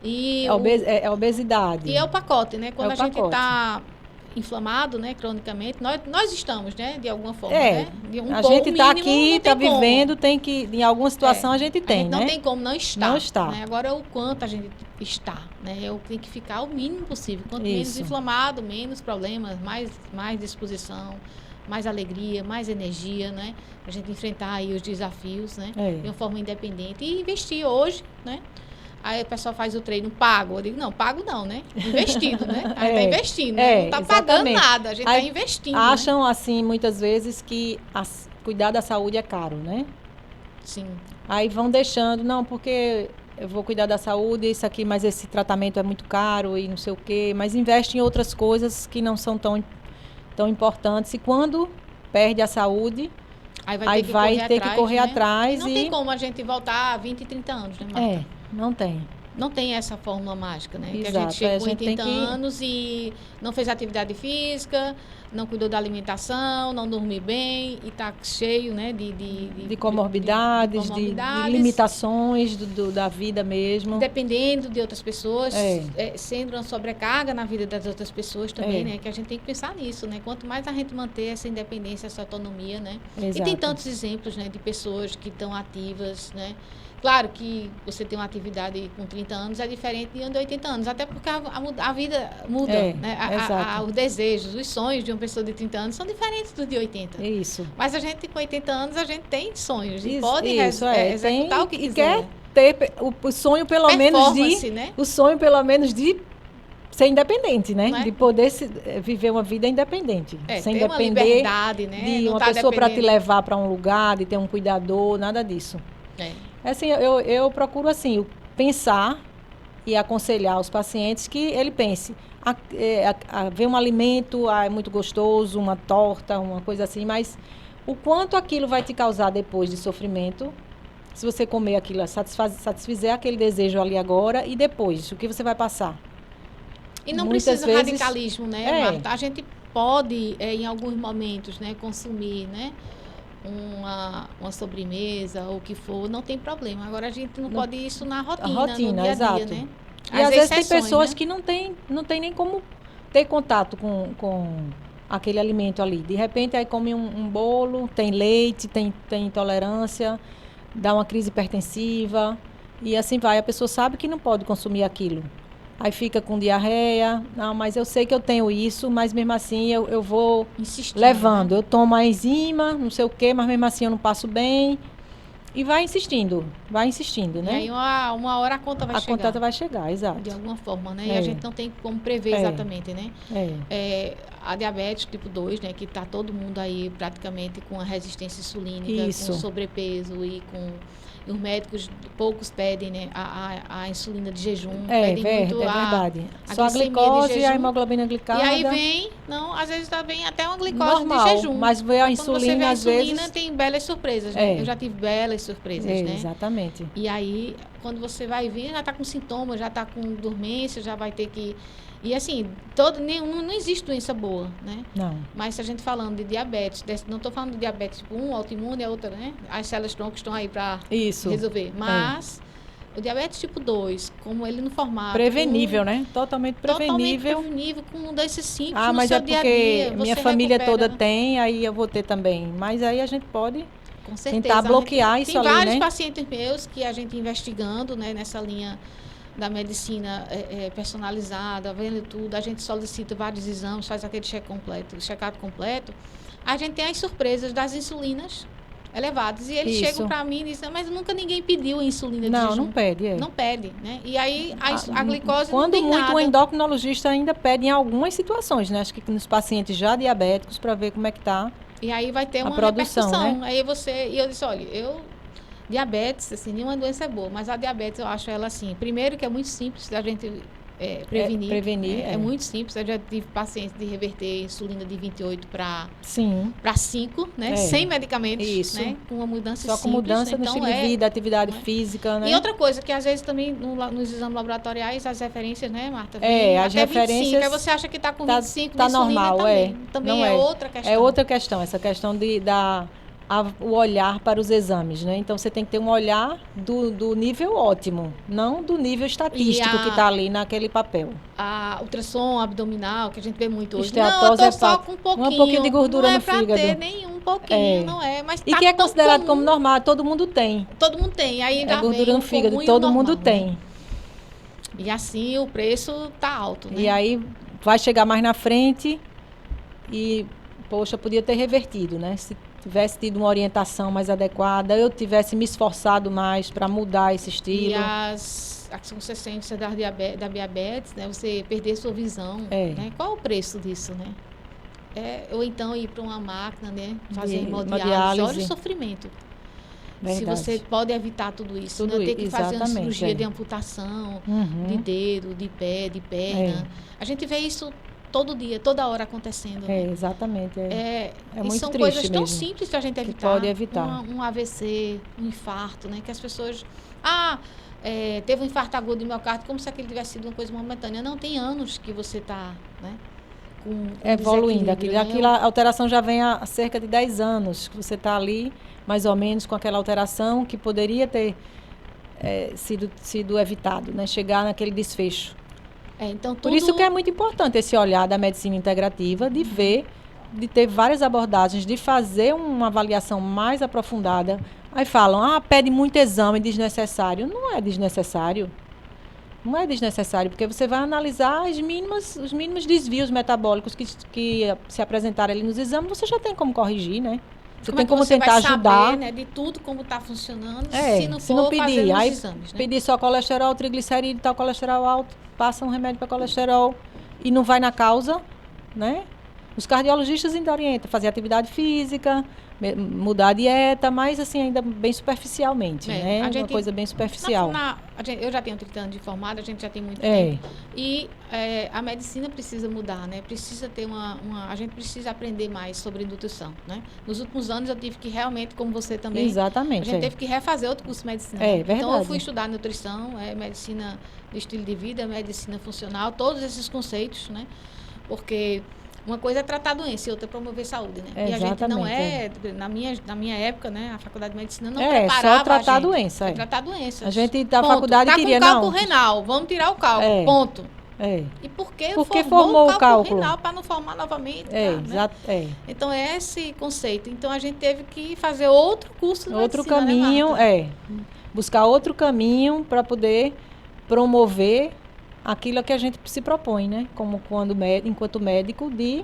E a obesidade. E é o pacote, né? Quando a gente está inflamado, né, cronicamente, nós estamos, né, de alguma forma, né? A gente está aqui, está vivendo, tem que, em alguma situação a gente tem, não né? tem como não estar. Não está. Né? Agora, o quanto a gente está, né? Tem que ficar o mínimo possível. Quanto menos inflamado, menos problemas, mais disposição, mais alegria, mais energia, né? A gente enfrentar aí os desafios, né? De uma forma independente e investir hoje, né? Aí o pessoal faz o treino pago. Eu digo, não, pago não, né? Investido, né? A gente está investindo, né? Não está pagando nada, a gente está investindo. Acham, né? assim, muitas vezes que cuidar da saúde é caro, né? Sim. Aí vão deixando, não, porque eu vou cuidar da saúde, isso aqui, mas esse tratamento é muito caro e não sei o quê. Mas investe em outras coisas que não são tão importantes. E quando perde a saúde... Aí vai ter que correr atrás. Não tem como a gente voltar a 20, 30 anos, né, Marta? Não tem. Não tem essa fórmula mágica, né? Exato, que a gente chegou com 80 anos e não fez atividade física, não cuidou da alimentação, não dormiu bem e está cheio, né, de comorbidades, de limitações da vida mesmo. Dependendo de outras pessoas, sendo uma sobrecarga na vida das outras pessoas também, né? Que a gente tem que pensar nisso, né? Quanto mais a gente manter essa independência, essa autonomia, né? Exato. E tem tantos exemplos, né, de pessoas que estão ativas, né? Claro que você tem uma atividade com 30 anos é diferente de 80 anos, até porque a vida muda, né? Os desejos, os sonhos de uma pessoa de 30 anos são diferentes dos de 80. Isso. Mas a gente, com 80 anos, a gente tem sonhos e pode executar o que quiser. E quer ter o sonho, pelo menos de ser independente, né? De poder viver uma vida independente. Sem ter depender uma liberdade, né? de uma pessoa para te levar para um lugar, de ter um cuidador, nada disso. Assim, eu procuro assim, pensar e aconselhar os pacientes que ele pense. Ver um alimento, é muito gostoso, uma torta, uma coisa assim, mas o quanto aquilo vai te causar depois de sofrimento, se você comer aquilo, satisfizer aquele desejo ali agora e depois, o que você vai passar. E não Muitas precisa vezes, radicalismo, né, Marta? A gente pode, em alguns momentos, né, consumir, né, uma sobremesa ou o que for, não tem problema. Agora a gente não pode ir isso na rotina, no dia a exato. dia, né? E às vezes tem exceções, pessoas, né, que não tem nem como ter contato com aquele alimento ali. De repente aí come um bolo, tem leite, tem intolerância, dá uma crise hipertensiva e assim vai. A pessoa sabe que não pode consumir aquilo. Aí fica com diarreia. Não, mas eu sei que eu tenho isso, mas mesmo assim eu vou insistindo, levando. né? Eu tomo a enzima, não sei o quê, mas mesmo assim eu não passo bem. E vai insistindo, né? E aí uma hora a conta vai chegar. A conta vai chegar, exato. De alguma forma, né? E a gente não tem como prever exatamente, né? A diabetes tipo 2, né? Que está todo mundo aí praticamente com a resistência insulínica, com sobrepeso e com... E os médicos, poucos pedem, né, a insulina de jejum. Pedem muito verdade. A só a glicose e a hemoglobina glicada. E aí vem, às vezes vem até uma glicose normal, de jejum. Mas vê a insulina, quando você vê a às insulina, vezes... tem belas surpresas, né? Eu já tive belas surpresas, né? Exatamente. E aí, quando você vai ver, já está com sintomas, já está com dormência, já vai ter que... E assim, não existe doença boa, né? Não. Mas se a gente falando de diabetes, não estou falando de diabetes tipo 1, autoimune, a outra, né? As células tronco estão aí para resolver. Mas o diabetes tipo 2, como ele no formato... Prevenível, né? Totalmente prevenível. Totalmente prevenível, com um desses simples no seu dia a dia. Porque minha família toda tem, aí eu vou ter também. Mas aí a gente pode com certeza, tentar bloquear isso ali, né? Tem vários pacientes meus que a gente investigando, né, nessa linha da medicina personalizada, vendo tudo, a gente solicita vários exames, faz aquele check-up completo, a gente tem as surpresas das insulinas elevadas, e eles chegam para mim e dizem, mas nunca ninguém pediu insulina de jejum. Não pede, Não pede, né? E aí a glicose quando não tem muito, nada. o endocrinologista ainda pede em algumas situações, né? Acho que nos pacientes já diabéticos, para ver como é que está. E aí vai ter uma produção, repercussão. Né? Aí e eu disse, olha, diabetes, assim, nenhuma doença é boa, mas a diabetes eu acho ela assim, primeiro que é muito simples da gente prevenir. É muito simples. Eu já tive pacientes de reverter insulina de 28 para 5, né? Sem medicamentos. Isso. Né? Com uma mudança simples. Só com mudança no estilo de vida, atividade física, né? E outra coisa, que às vezes também nos exames laboratoriais, as referências, né, Marta? As referências... 25, aí você acha que está com 25 tá de insulina normal, também é outra questão. É outra questão, essa questão o olhar para os exames, né? Então, você tem que ter um olhar do nível ótimo, não do nível estatístico que está ali naquele papel. A ultrassom abdominal, que a gente vê muito hoje. Não, eu tô só com um pouquinho de gordura no fígado. Não é para ter nenhum pouquinho, não é. Mas e que é considerado como normal, todo mundo tem. Todo mundo tem. Aí já gordura no fígado, todo mundo tem. Né? E assim o preço tá alto, né? E aí vai chegar mais na frente e, poxa, podia ter revertido, né? Se tivesse tido uma orientação mais adequada, eu tivesse me esforçado mais para mudar esse estilo. E as consequências da diabetes, né? Você perder sua visão, né? Qual o preço disso, né? Ou então ir para uma máquina, né? Fazer hemodiálise. Olha o sofrimento. Verdade. Se você pode evitar tudo isso, né? Ter que fazer uma cirurgia de amputação, de dedo, de pé, de perna. A gente vê isso todo dia, toda hora acontecendo. Né? Exatamente. É muito são triste coisas tão mesmo, simples que a gente evitar. Pode evitar. Um AVC, um infarto, né? Que as pessoas... teve um infarto agudo do miocárdio, como se aquilo tivesse sido uma coisa momentânea. Não, tem anos que você está, né? Com evoluindo. Aquela alteração já vem há cerca de 10 anos. Que você está ali, mais ou menos, com aquela alteração que poderia ter sido evitado, né? Chegar naquele desfecho. Então, Por isso que é muito importante esse olhar da medicina integrativa, de ver, de ter várias abordagens, de fazer uma avaliação mais aprofundada. Aí falam, pede muito exame desnecessário. Não é desnecessário. Não é desnecessário, porque você vai analisar os mínimos desvios metabólicos que se apresentarem ali nos exames, você já tem como corrigir, né? Você tem como tentar ajudar. Saber, né, de tudo como está funcionando, se não pedir, aí exames, né? Pedir só colesterol, triglicerídeo, colesterol alto, passa um remédio para colesterol e não vai na causa, né? Os cardiologistas ainda orientam fazer atividade física, mudar a dieta, mas assim, ainda bem superficialmente, né? Uma coisa bem superficial. Eu já tenho 30 anos de formada, a gente já tem muito tempo. E a medicina precisa mudar, né? Precisa ter a gente precisa aprender mais sobre nutrição, né? Nos últimos anos eu tive que realmente, como você também... Exatamente. A gente teve que refazer outro curso de medicina. Verdade. Então eu fui estudar nutrição, medicina de estilo de vida, medicina funcional, todos esses conceitos, né? Porque... uma coisa é tratar a doença e outra é promover saúde, né? E a gente não na minha época, né? A faculdade de medicina não preparava só tratar a doença. Tratar doenças. A gente da faculdade queria, não. Tá com cálculo renal, vamos tirar o cálculo, ponto. E por que formou o cálculo renal para não formar novamente? Então, é esse conceito. Então, a gente teve que fazer outro curso de outro medicina, caminho, né, buscar outro caminho para poder promover aquilo que a gente se propõe, né? Como enquanto médico, de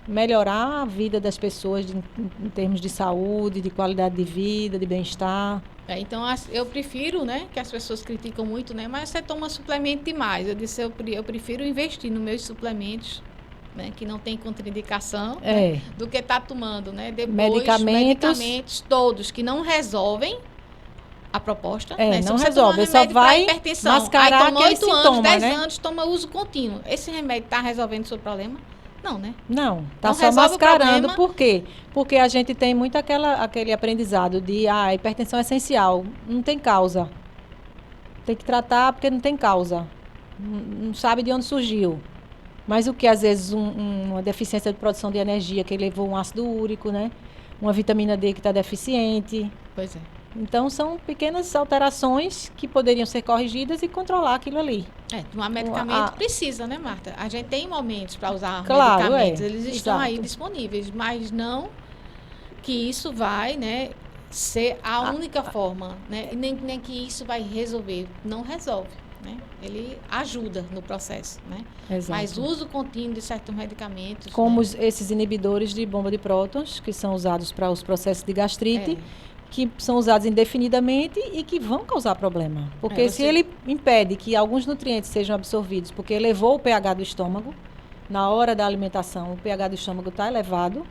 melhorar a vida das pessoas em termos de saúde, de qualidade de vida, de bem-estar. Então, eu prefiro, né? Que as pessoas criticam muito, né? Mas você toma suplemento demais. Eu disse, eu prefiro investir nos meus suplementos, né? Que não tem contraindicação, né, do que estar tomando, né? Depois, medicamentos todos que não resolvem a proposta, né? Não resolve, só vai mascarar aquele sintoma, 10 anos, toma uso contínuo. Esse remédio está resolvendo o seu problema? Não, né? Não, está só mascarando. Por quê? Porque a gente tem muito aquele aprendizado de a hipertensão é essencial, não tem causa. Tem que tratar porque não tem causa. Não sabe de onde surgiu. Mas o que às vezes uma deficiência de produção de energia que levou um ácido úrico, né? Uma vitamina D que está deficiente. Pois é. Então, são pequenas alterações que poderiam ser corrigidas e controlar aquilo ali. Tomar medicamento precisa, né, Marta? A gente tem momentos para usar medicamentos, eles estão aí disponíveis, mas não que isso vai, né, ser a única forma, né? Nem que isso vai resolver. Não resolve, né? Ele ajuda no processo, né? Exato. Mas o uso contínuo de certos medicamentos... Como esses inibidores de bomba de prótons, que são usados para os processos de gastrite, que são usados indefinidamente e que vão causar problema. Porque se ele impede que alguns nutrientes sejam absorvidos, porque elevou o pH do estômago, na hora da alimentação o pH do estômago está elevado,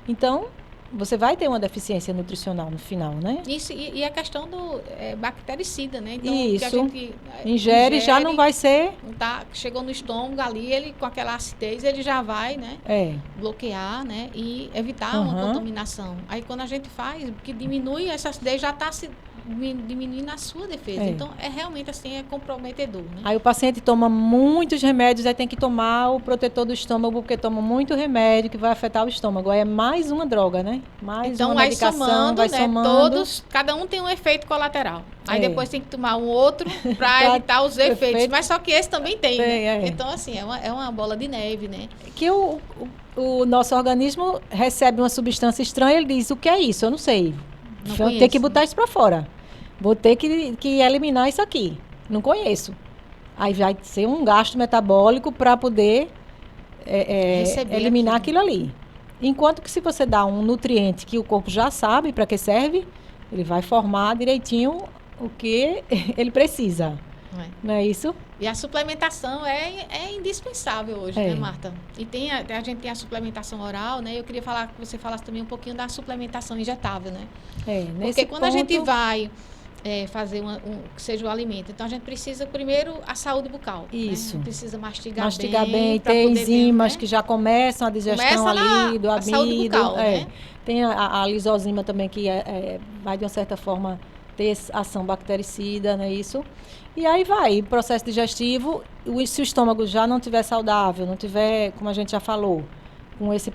então você vai ter uma deficiência nutricional no final, né? Isso, e a questão do bactericida, né? Então, isso, que a gente ingere já não vai ser... chegou no estômago ali, ele com aquela acidez, ele já vai, né? Bloquear, né? E evitar uma contaminação. Aí quando a gente faz, que diminui essa acidez, já está se diminuindo a sua defesa. Então, realmente assim, é comprometedor, né? Aí o paciente toma muitos remédios, aí tem que tomar o protetor do estômago, porque toma muito remédio que vai afetar o estômago. Aí é mais uma droga, né? Mais uma medicação, vai somando. Todos, cada um tem um efeito colateral. Aí depois tem que tomar um outro para evitar os efeitos. Mas só que esse também tem, né? Então, assim, é uma bola de neve, né? Que o nosso organismo recebe uma substância estranha, ele diz, o que é isso? Eu não sei. Vou ter que botar isso para fora. Vou ter que eliminar isso aqui. Não conheço. Aí vai ser um gasto metabólico para poder eliminar aquilo ali. Enquanto que se você dá um nutriente que o corpo já sabe para que serve, ele vai formar direitinho o que ele precisa. Não é isso? E a suplementação é indispensável hoje, né, Marta? E a gente tem a suplementação oral, né? Eu queria que você falasse também um pouquinho da suplementação injetável, né? Porque quando a gente vai fazer que seja o alimento, então a gente precisa primeiro a saúde bucal. Isso. Né? Precisa mastigar bem, ter enzimas, né, que já começam a digestão ali do amido. Saúde bucal, né? Tem a lisozima também que vai de uma certa forma ter ação bactericida, não é isso? E aí vai, processo digestivo, se o estômago já não estiver saudável, não tiver, como a gente já falou, com esse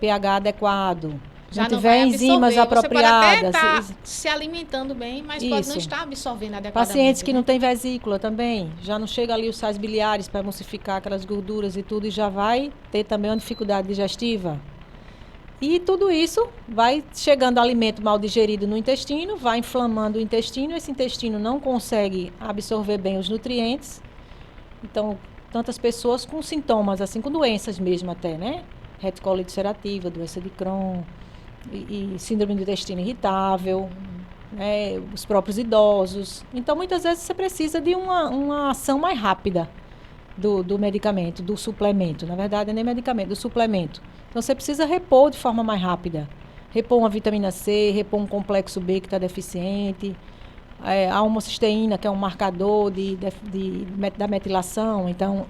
pH adequado, já não tiver enzimas apropriadas. Você pode até estar se alimentando bem, mas pode não estar absorvendo adequadamente. Pacientes que não têm vesícula também, já não chega ali os sais biliares para emulsificar aquelas gorduras e tudo, e já vai ter também uma dificuldade digestiva. E tudo isso vai chegando alimento mal digerido no intestino, vai inflamando o intestino, esse intestino não consegue absorver bem os nutrientes. Então, tantas pessoas com sintomas, assim, com doenças mesmo até, né? Retocolite ulcerativa, doença de Crohn, e síndrome do intestino irritável, né? Os próprios idosos. Então, muitas vezes você precisa de uma ação mais rápida do medicamento, do suplemento. Na verdade, nem medicamento, do suplemento. Então, você precisa repor de forma mais rápida. Repor uma vitamina C, repor um complexo B que está deficiente, a homocisteína, que é um marcador da metilação. Então,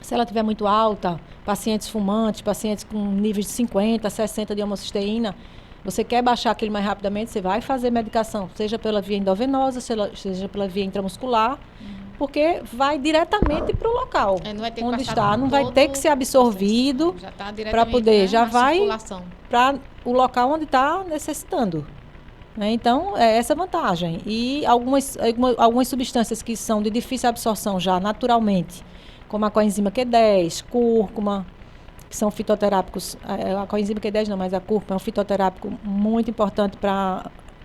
se ela estiver muito alta, pacientes fumantes, pacientes com níveis de 50, 60 de homocisteína, você quer baixar aquilo mais rapidamente, você vai fazer medicação, seja pela via endovenosa, seja pela via intramuscular, porque vai diretamente para o local onde está. Não vai ter que ser absorvido para poder, já vai para o local onde está necessitando. Né? Então, é essa vantagem. E algumas substâncias que são de difícil absorção já naturalmente, como a coenzima Q10, cúrcuma, que são fitoterápicos. A coenzima Q10 não, mas a cúrcuma é um fitoterápico muito importante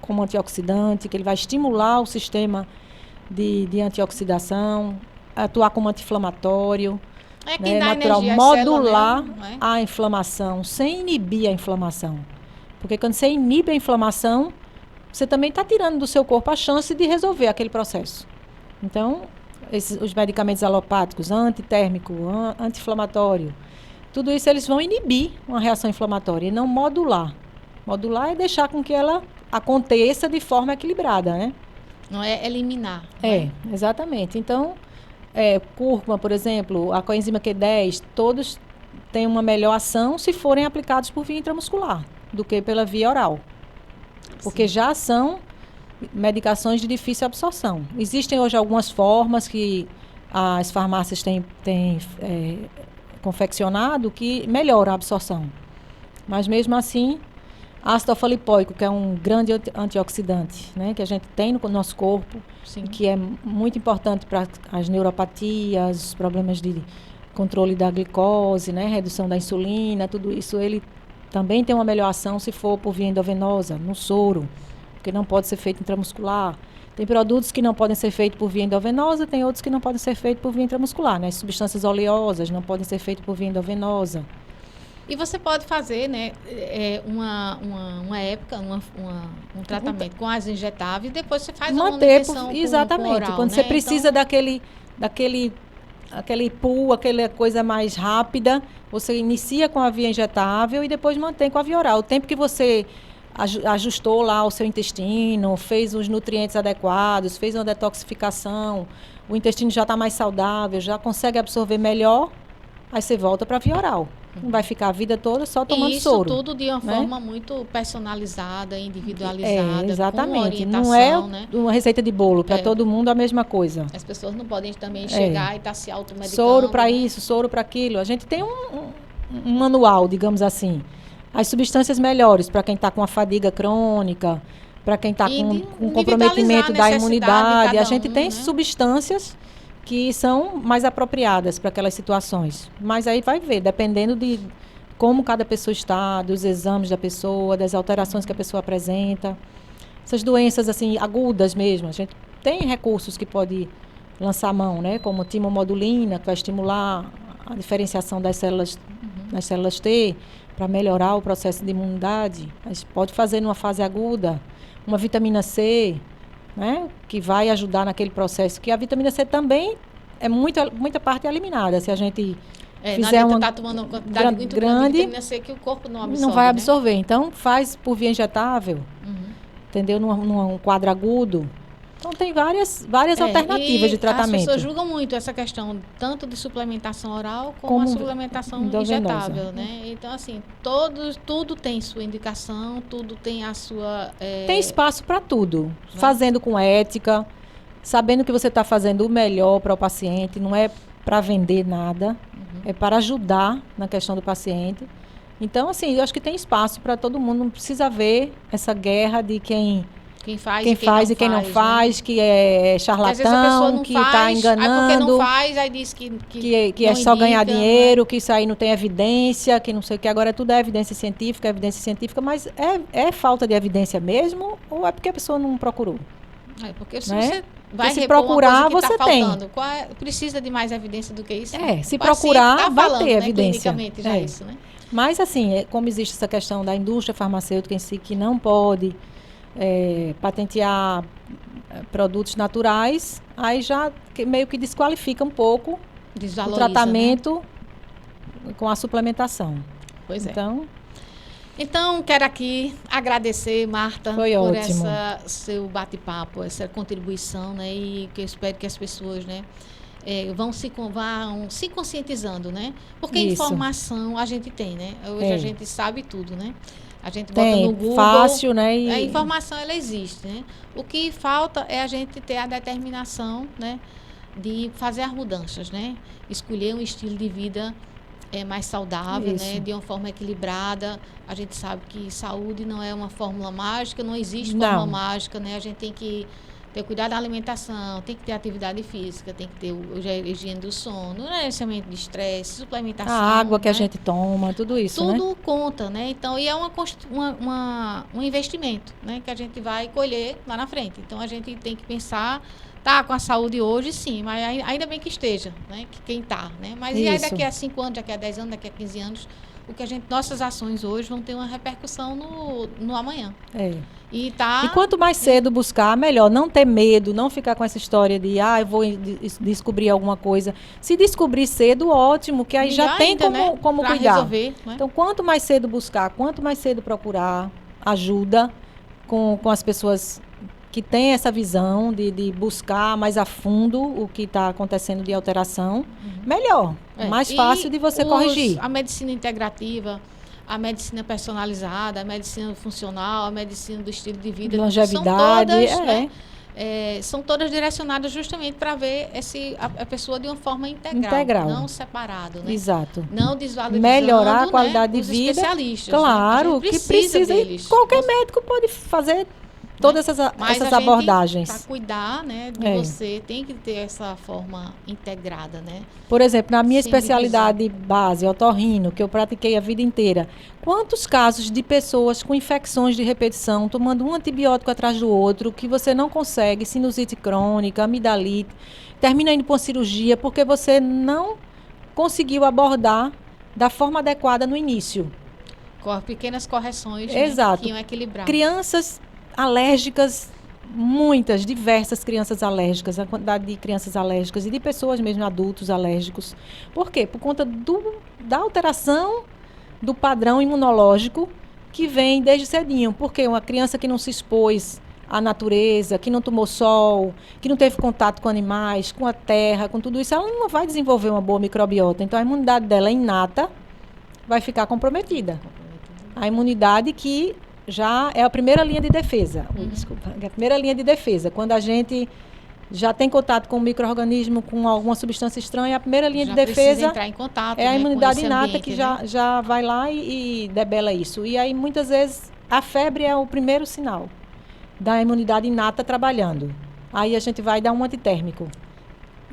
como antioxidante, que ele vai estimular o sistema de antioxidação, atuar como anti-inflamatório, que dá natural, energia modular mesmo, né? a inflamação, sem inibir a inflamação. Porque quando você inibe a inflamação, você também está tirando do seu corpo a chance de resolver aquele processo. Então, os medicamentos alopáticos, antitérmico, anti-inflamatório, tudo isso eles vão inibir uma reação inflamatória e não modular. Modular é deixar com que ela aconteça de forma equilibrada, né? Não é eliminar. Exatamente. Então, cúrcuma, por exemplo, a coenzima Q10, todos têm uma melhor ação se forem aplicados por via intramuscular do que pela via oral. Porque já são medicações de difícil absorção. Existem hoje algumas formas que as farmácias têm confeccionado que melhoram a absorção. Mas mesmo assim, ácido alfa-lipoico, que é um grande antioxidante, né, que a gente tem no nosso corpo, que é muito importante para as neuropatias, os problemas de controle da glicose, né, redução da insulina, tudo isso, ele também tem uma melhor ação se for por via endovenosa, no soro, porque não pode ser feito intramuscular. Tem produtos que não podem ser feitos por via endovenosa, tem outros que não podem ser feitos por via intramuscular, né? As substâncias oleosas não podem ser feitas por via endovenosa. E você pode fazer, né, uma época, um tratamento com as injetáveis, e depois você faz uma manutenção exatamente, com oral, quando né? você precisa daquele pool, aquela coisa mais rápida, você inicia com a via injetável e depois mantém com a via oral. O tempo que você ajustou lá o seu intestino, fez os nutrientes adequados, fez uma detoxificação, o intestino já está mais saudável, já consegue absorver melhor, aí você volta para a via oral. Não vai ficar a vida toda só tomando soro. Isso tudo de uma forma muito personalizada, individualizada, exatamente. Com não é uma receita de bolo para todo mundo a mesma coisa. As pessoas não podem também chegar e estar se automedicando. Soro para isso, soro para aquilo. A gente tem um manual, digamos assim. As substâncias melhores para quem está com a fadiga crônica, para quem está com comprometimento da imunidade. A gente tem substâncias que são mais apropriadas para aquelas situações. Mas aí vai ver, dependendo de como cada pessoa está, dos exames da pessoa, das alterações que a pessoa apresenta. Essas doenças assim agudas mesmo, a gente tem recursos que pode lançar mão, né? Como timomodulina, que vai estimular a diferenciação das células T, para melhorar o processo de imunidade. A gente pode fazer numa fase aguda, uma vitamina C, né, que vai ajudar naquele processo, que a vitamina C também muita parte é eliminada. Se a gente fizer uma tá tomando uma quantidade muito grande de vitamina C que o corpo não absorve. Não vai absorver. Né? Então, faz por via injetável, entendeu? Num quadro agudo. Então, tem várias alternativas de tratamento. As pessoas julgam muito essa questão, tanto de suplementação oral como a suplementação injetável, né? Então, assim, tudo tem sua indicação, tudo tem a sua... Tem espaço para tudo. Fazendo com ética, sabendo que você está fazendo o melhor para o paciente, não é para vender nada, é para ajudar na questão do paciente. Então, assim, eu acho que tem espaço para todo mundo, não precisa ver essa guerra de quem faz e quem não faz, né? Que é charlatão, que está enganando. Porque não faz, aí diz que é só ganhar dinheiro, que isso aí não tem evidência, que não sei o que. Agora tudo é evidência científica, mas é falta de evidência mesmo ou é porque a pessoa não procurou? Porque se né? você vai se procurar, você tem. Precisa de mais evidência do que isso? Se procurar, vai ter evidência. Clinicamente já isso, né? Mas assim, como existe essa questão da indústria farmacêutica em si, que não pode... patentear produtos naturais, aí já meio que desqualifica um pouco o tratamento, né, com a suplementação. Pois é. Então, quero aqui agradecer, Marta, foi por ótimo. Seu bate-papo, essa contribuição, né? E que eu espero que as pessoas, né, vão se conscientizando, né? Porque informação a gente tem, né? Hoje a gente sabe tudo, né? A gente bota no Google. Fácil, né? A informação, ela existe, né? O que falta é a gente ter a determinação, né, de fazer as mudanças, né? Escolher um estilo de vida mais saudável, né? De uma forma equilibrada. A gente sabe que saúde não é uma fórmula mágica, não existe fórmula mágica, né? A gente tem que ter cuidado da alimentação, tem que ter atividade física, tem que ter a higiene do sono, gerenciamento de estresse, suplementação. A água que a gente toma, tudo isso, tudo conta, né? Então, e é um investimento, né? Que a gente vai colher lá na frente. Então, a gente tem que pensar, tá com a saúde hoje, sim, mas ainda bem que esteja, né? Que quem tá, né? Mas e aí daqui a 5 anos, daqui a 10 anos, daqui a 15 anos, nossas ações hoje vão ter uma repercussão no amanhã. E quanto mais cedo buscar, melhor. Não ter medo, não ficar com essa história de, eu vou descobrir alguma coisa. Se descobrir cedo, ótimo, que aí já tem como cuidar. Resolver, né? Então, quanto mais cedo buscar, quanto mais cedo procurar ajuda com as pessoas que têm essa visão de buscar mais a fundo o que está acontecendo de alteração, melhor. Mais fácil de você corrigir. A medicina integrativa, a medicina personalizada, a medicina funcional, a medicina do estilo de vida. Longevidade. São todas direcionadas justamente para ver a pessoa de uma forma integral. Não separado. Né? Exato. Não desvalorizando, melhorar a qualidade de vida. Especialistas. Claro, né? que precisa. Deles. Qualquer médico pode fazer todas essas abordagens. Para cuidar, né, de você, tem que ter essa forma integrada, né? Por exemplo, na minha especialidade base, otorrino, que eu pratiquei a vida inteira, quantos casos de pessoas com infecções de repetição, tomando um antibiótico atrás do outro, que você não consegue, sinusite crônica, amidalite, termina indo para uma cirurgia, porque você não conseguiu abordar da forma adequada no início. Pequenas correções, exato, né, que iam equilibrar. Crianças alérgicas, diversas crianças alérgicas, a quantidade de crianças alérgicas e de pessoas mesmo, adultos alérgicos. Por quê? Por conta da alteração do padrão imunológico que vem desde cedinho. Porque uma criança que não se expôs à natureza, que não tomou sol, que não teve contato com animais, com a terra, com tudo isso, ela não vai desenvolver uma boa microbiota. Então, a imunidade dela inata vai ficar comprometida. A imunidade que já é a primeira linha de defesa. Desculpa, é a primeira linha de defesa. Quando a gente já tem contato com um micro-organismo, com alguma substância estranha, a primeira linha de defesa entrar em contato, é a imunidade inata ambiente, que né? já vai lá e debela isso. E aí, muitas vezes, a febre é o primeiro sinal da imunidade inata trabalhando. Aí a gente vai dar um antitérmico.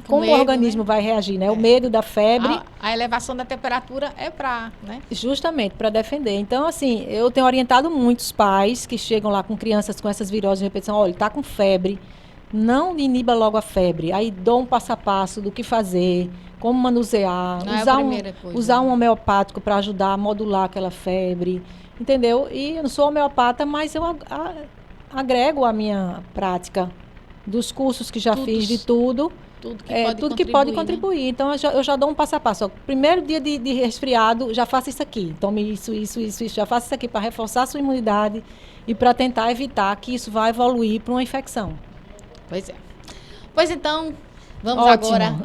Como o organismo vai reagir, né? O medo da febre. A elevação da temperatura é para, né? Justamente, para defender. Então, assim, eu tenho orientado muitos pais que chegam lá com crianças com essas viroses de repetição. Olha, está com febre, não iniba logo a febre. Aí dou um passo a passo do que fazer, como manusear, usar um homeopático para ajudar a modular aquela febre, entendeu? E eu não sou homeopata, mas eu agrego a minha prática dos cursos que já fiz, de tudo. Tudo que pode contribuir. Né? Então, eu já dou um passo a passo. Ó, primeiro dia de resfriado, já faça isso aqui. Tome isso. Já faça isso aqui para reforçar a sua imunidade e para tentar evitar que isso vá evoluir para uma infecção. Pois é. Pois então, vamos agora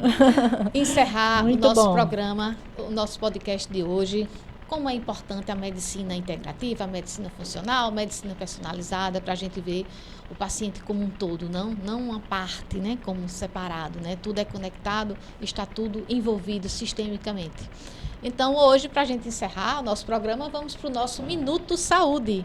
encerrar o nosso programa, o nosso podcast de hoje. Como é importante a medicina integrativa, a medicina funcional, a medicina personalizada, para a gente ver o paciente como um todo, não uma parte, né, como separado, né? Tudo é conectado, está tudo envolvido sistemicamente. Então, hoje, para a gente encerrar o nosso programa, vamos para o nosso Minuto Saúde.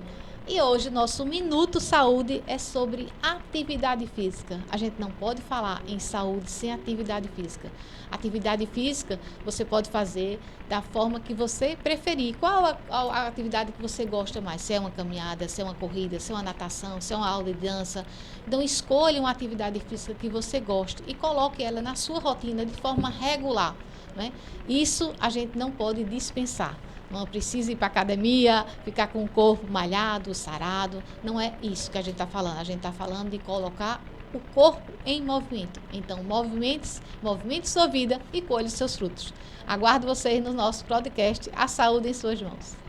E hoje, nosso Minuto Saúde é sobre atividade física. A gente não pode falar em saúde sem atividade física. Atividade física você pode fazer da forma que você preferir. Qual a atividade que você gosta mais? Se é uma caminhada, se é uma corrida, se é uma natação, se é uma aula de dança. Então, escolha uma atividade física que você goste e coloque ela na sua rotina de forma regular. Né? Isso a gente não pode dispensar. Não precisa ir para a academia, ficar com o corpo malhado, sarado. Não é isso que a gente está falando. A gente está falando de colocar o corpo em movimento. Então, movimente sua vida e colhe seus frutos. Aguardo vocês no nosso podcast A Saúde em Suas Mãos.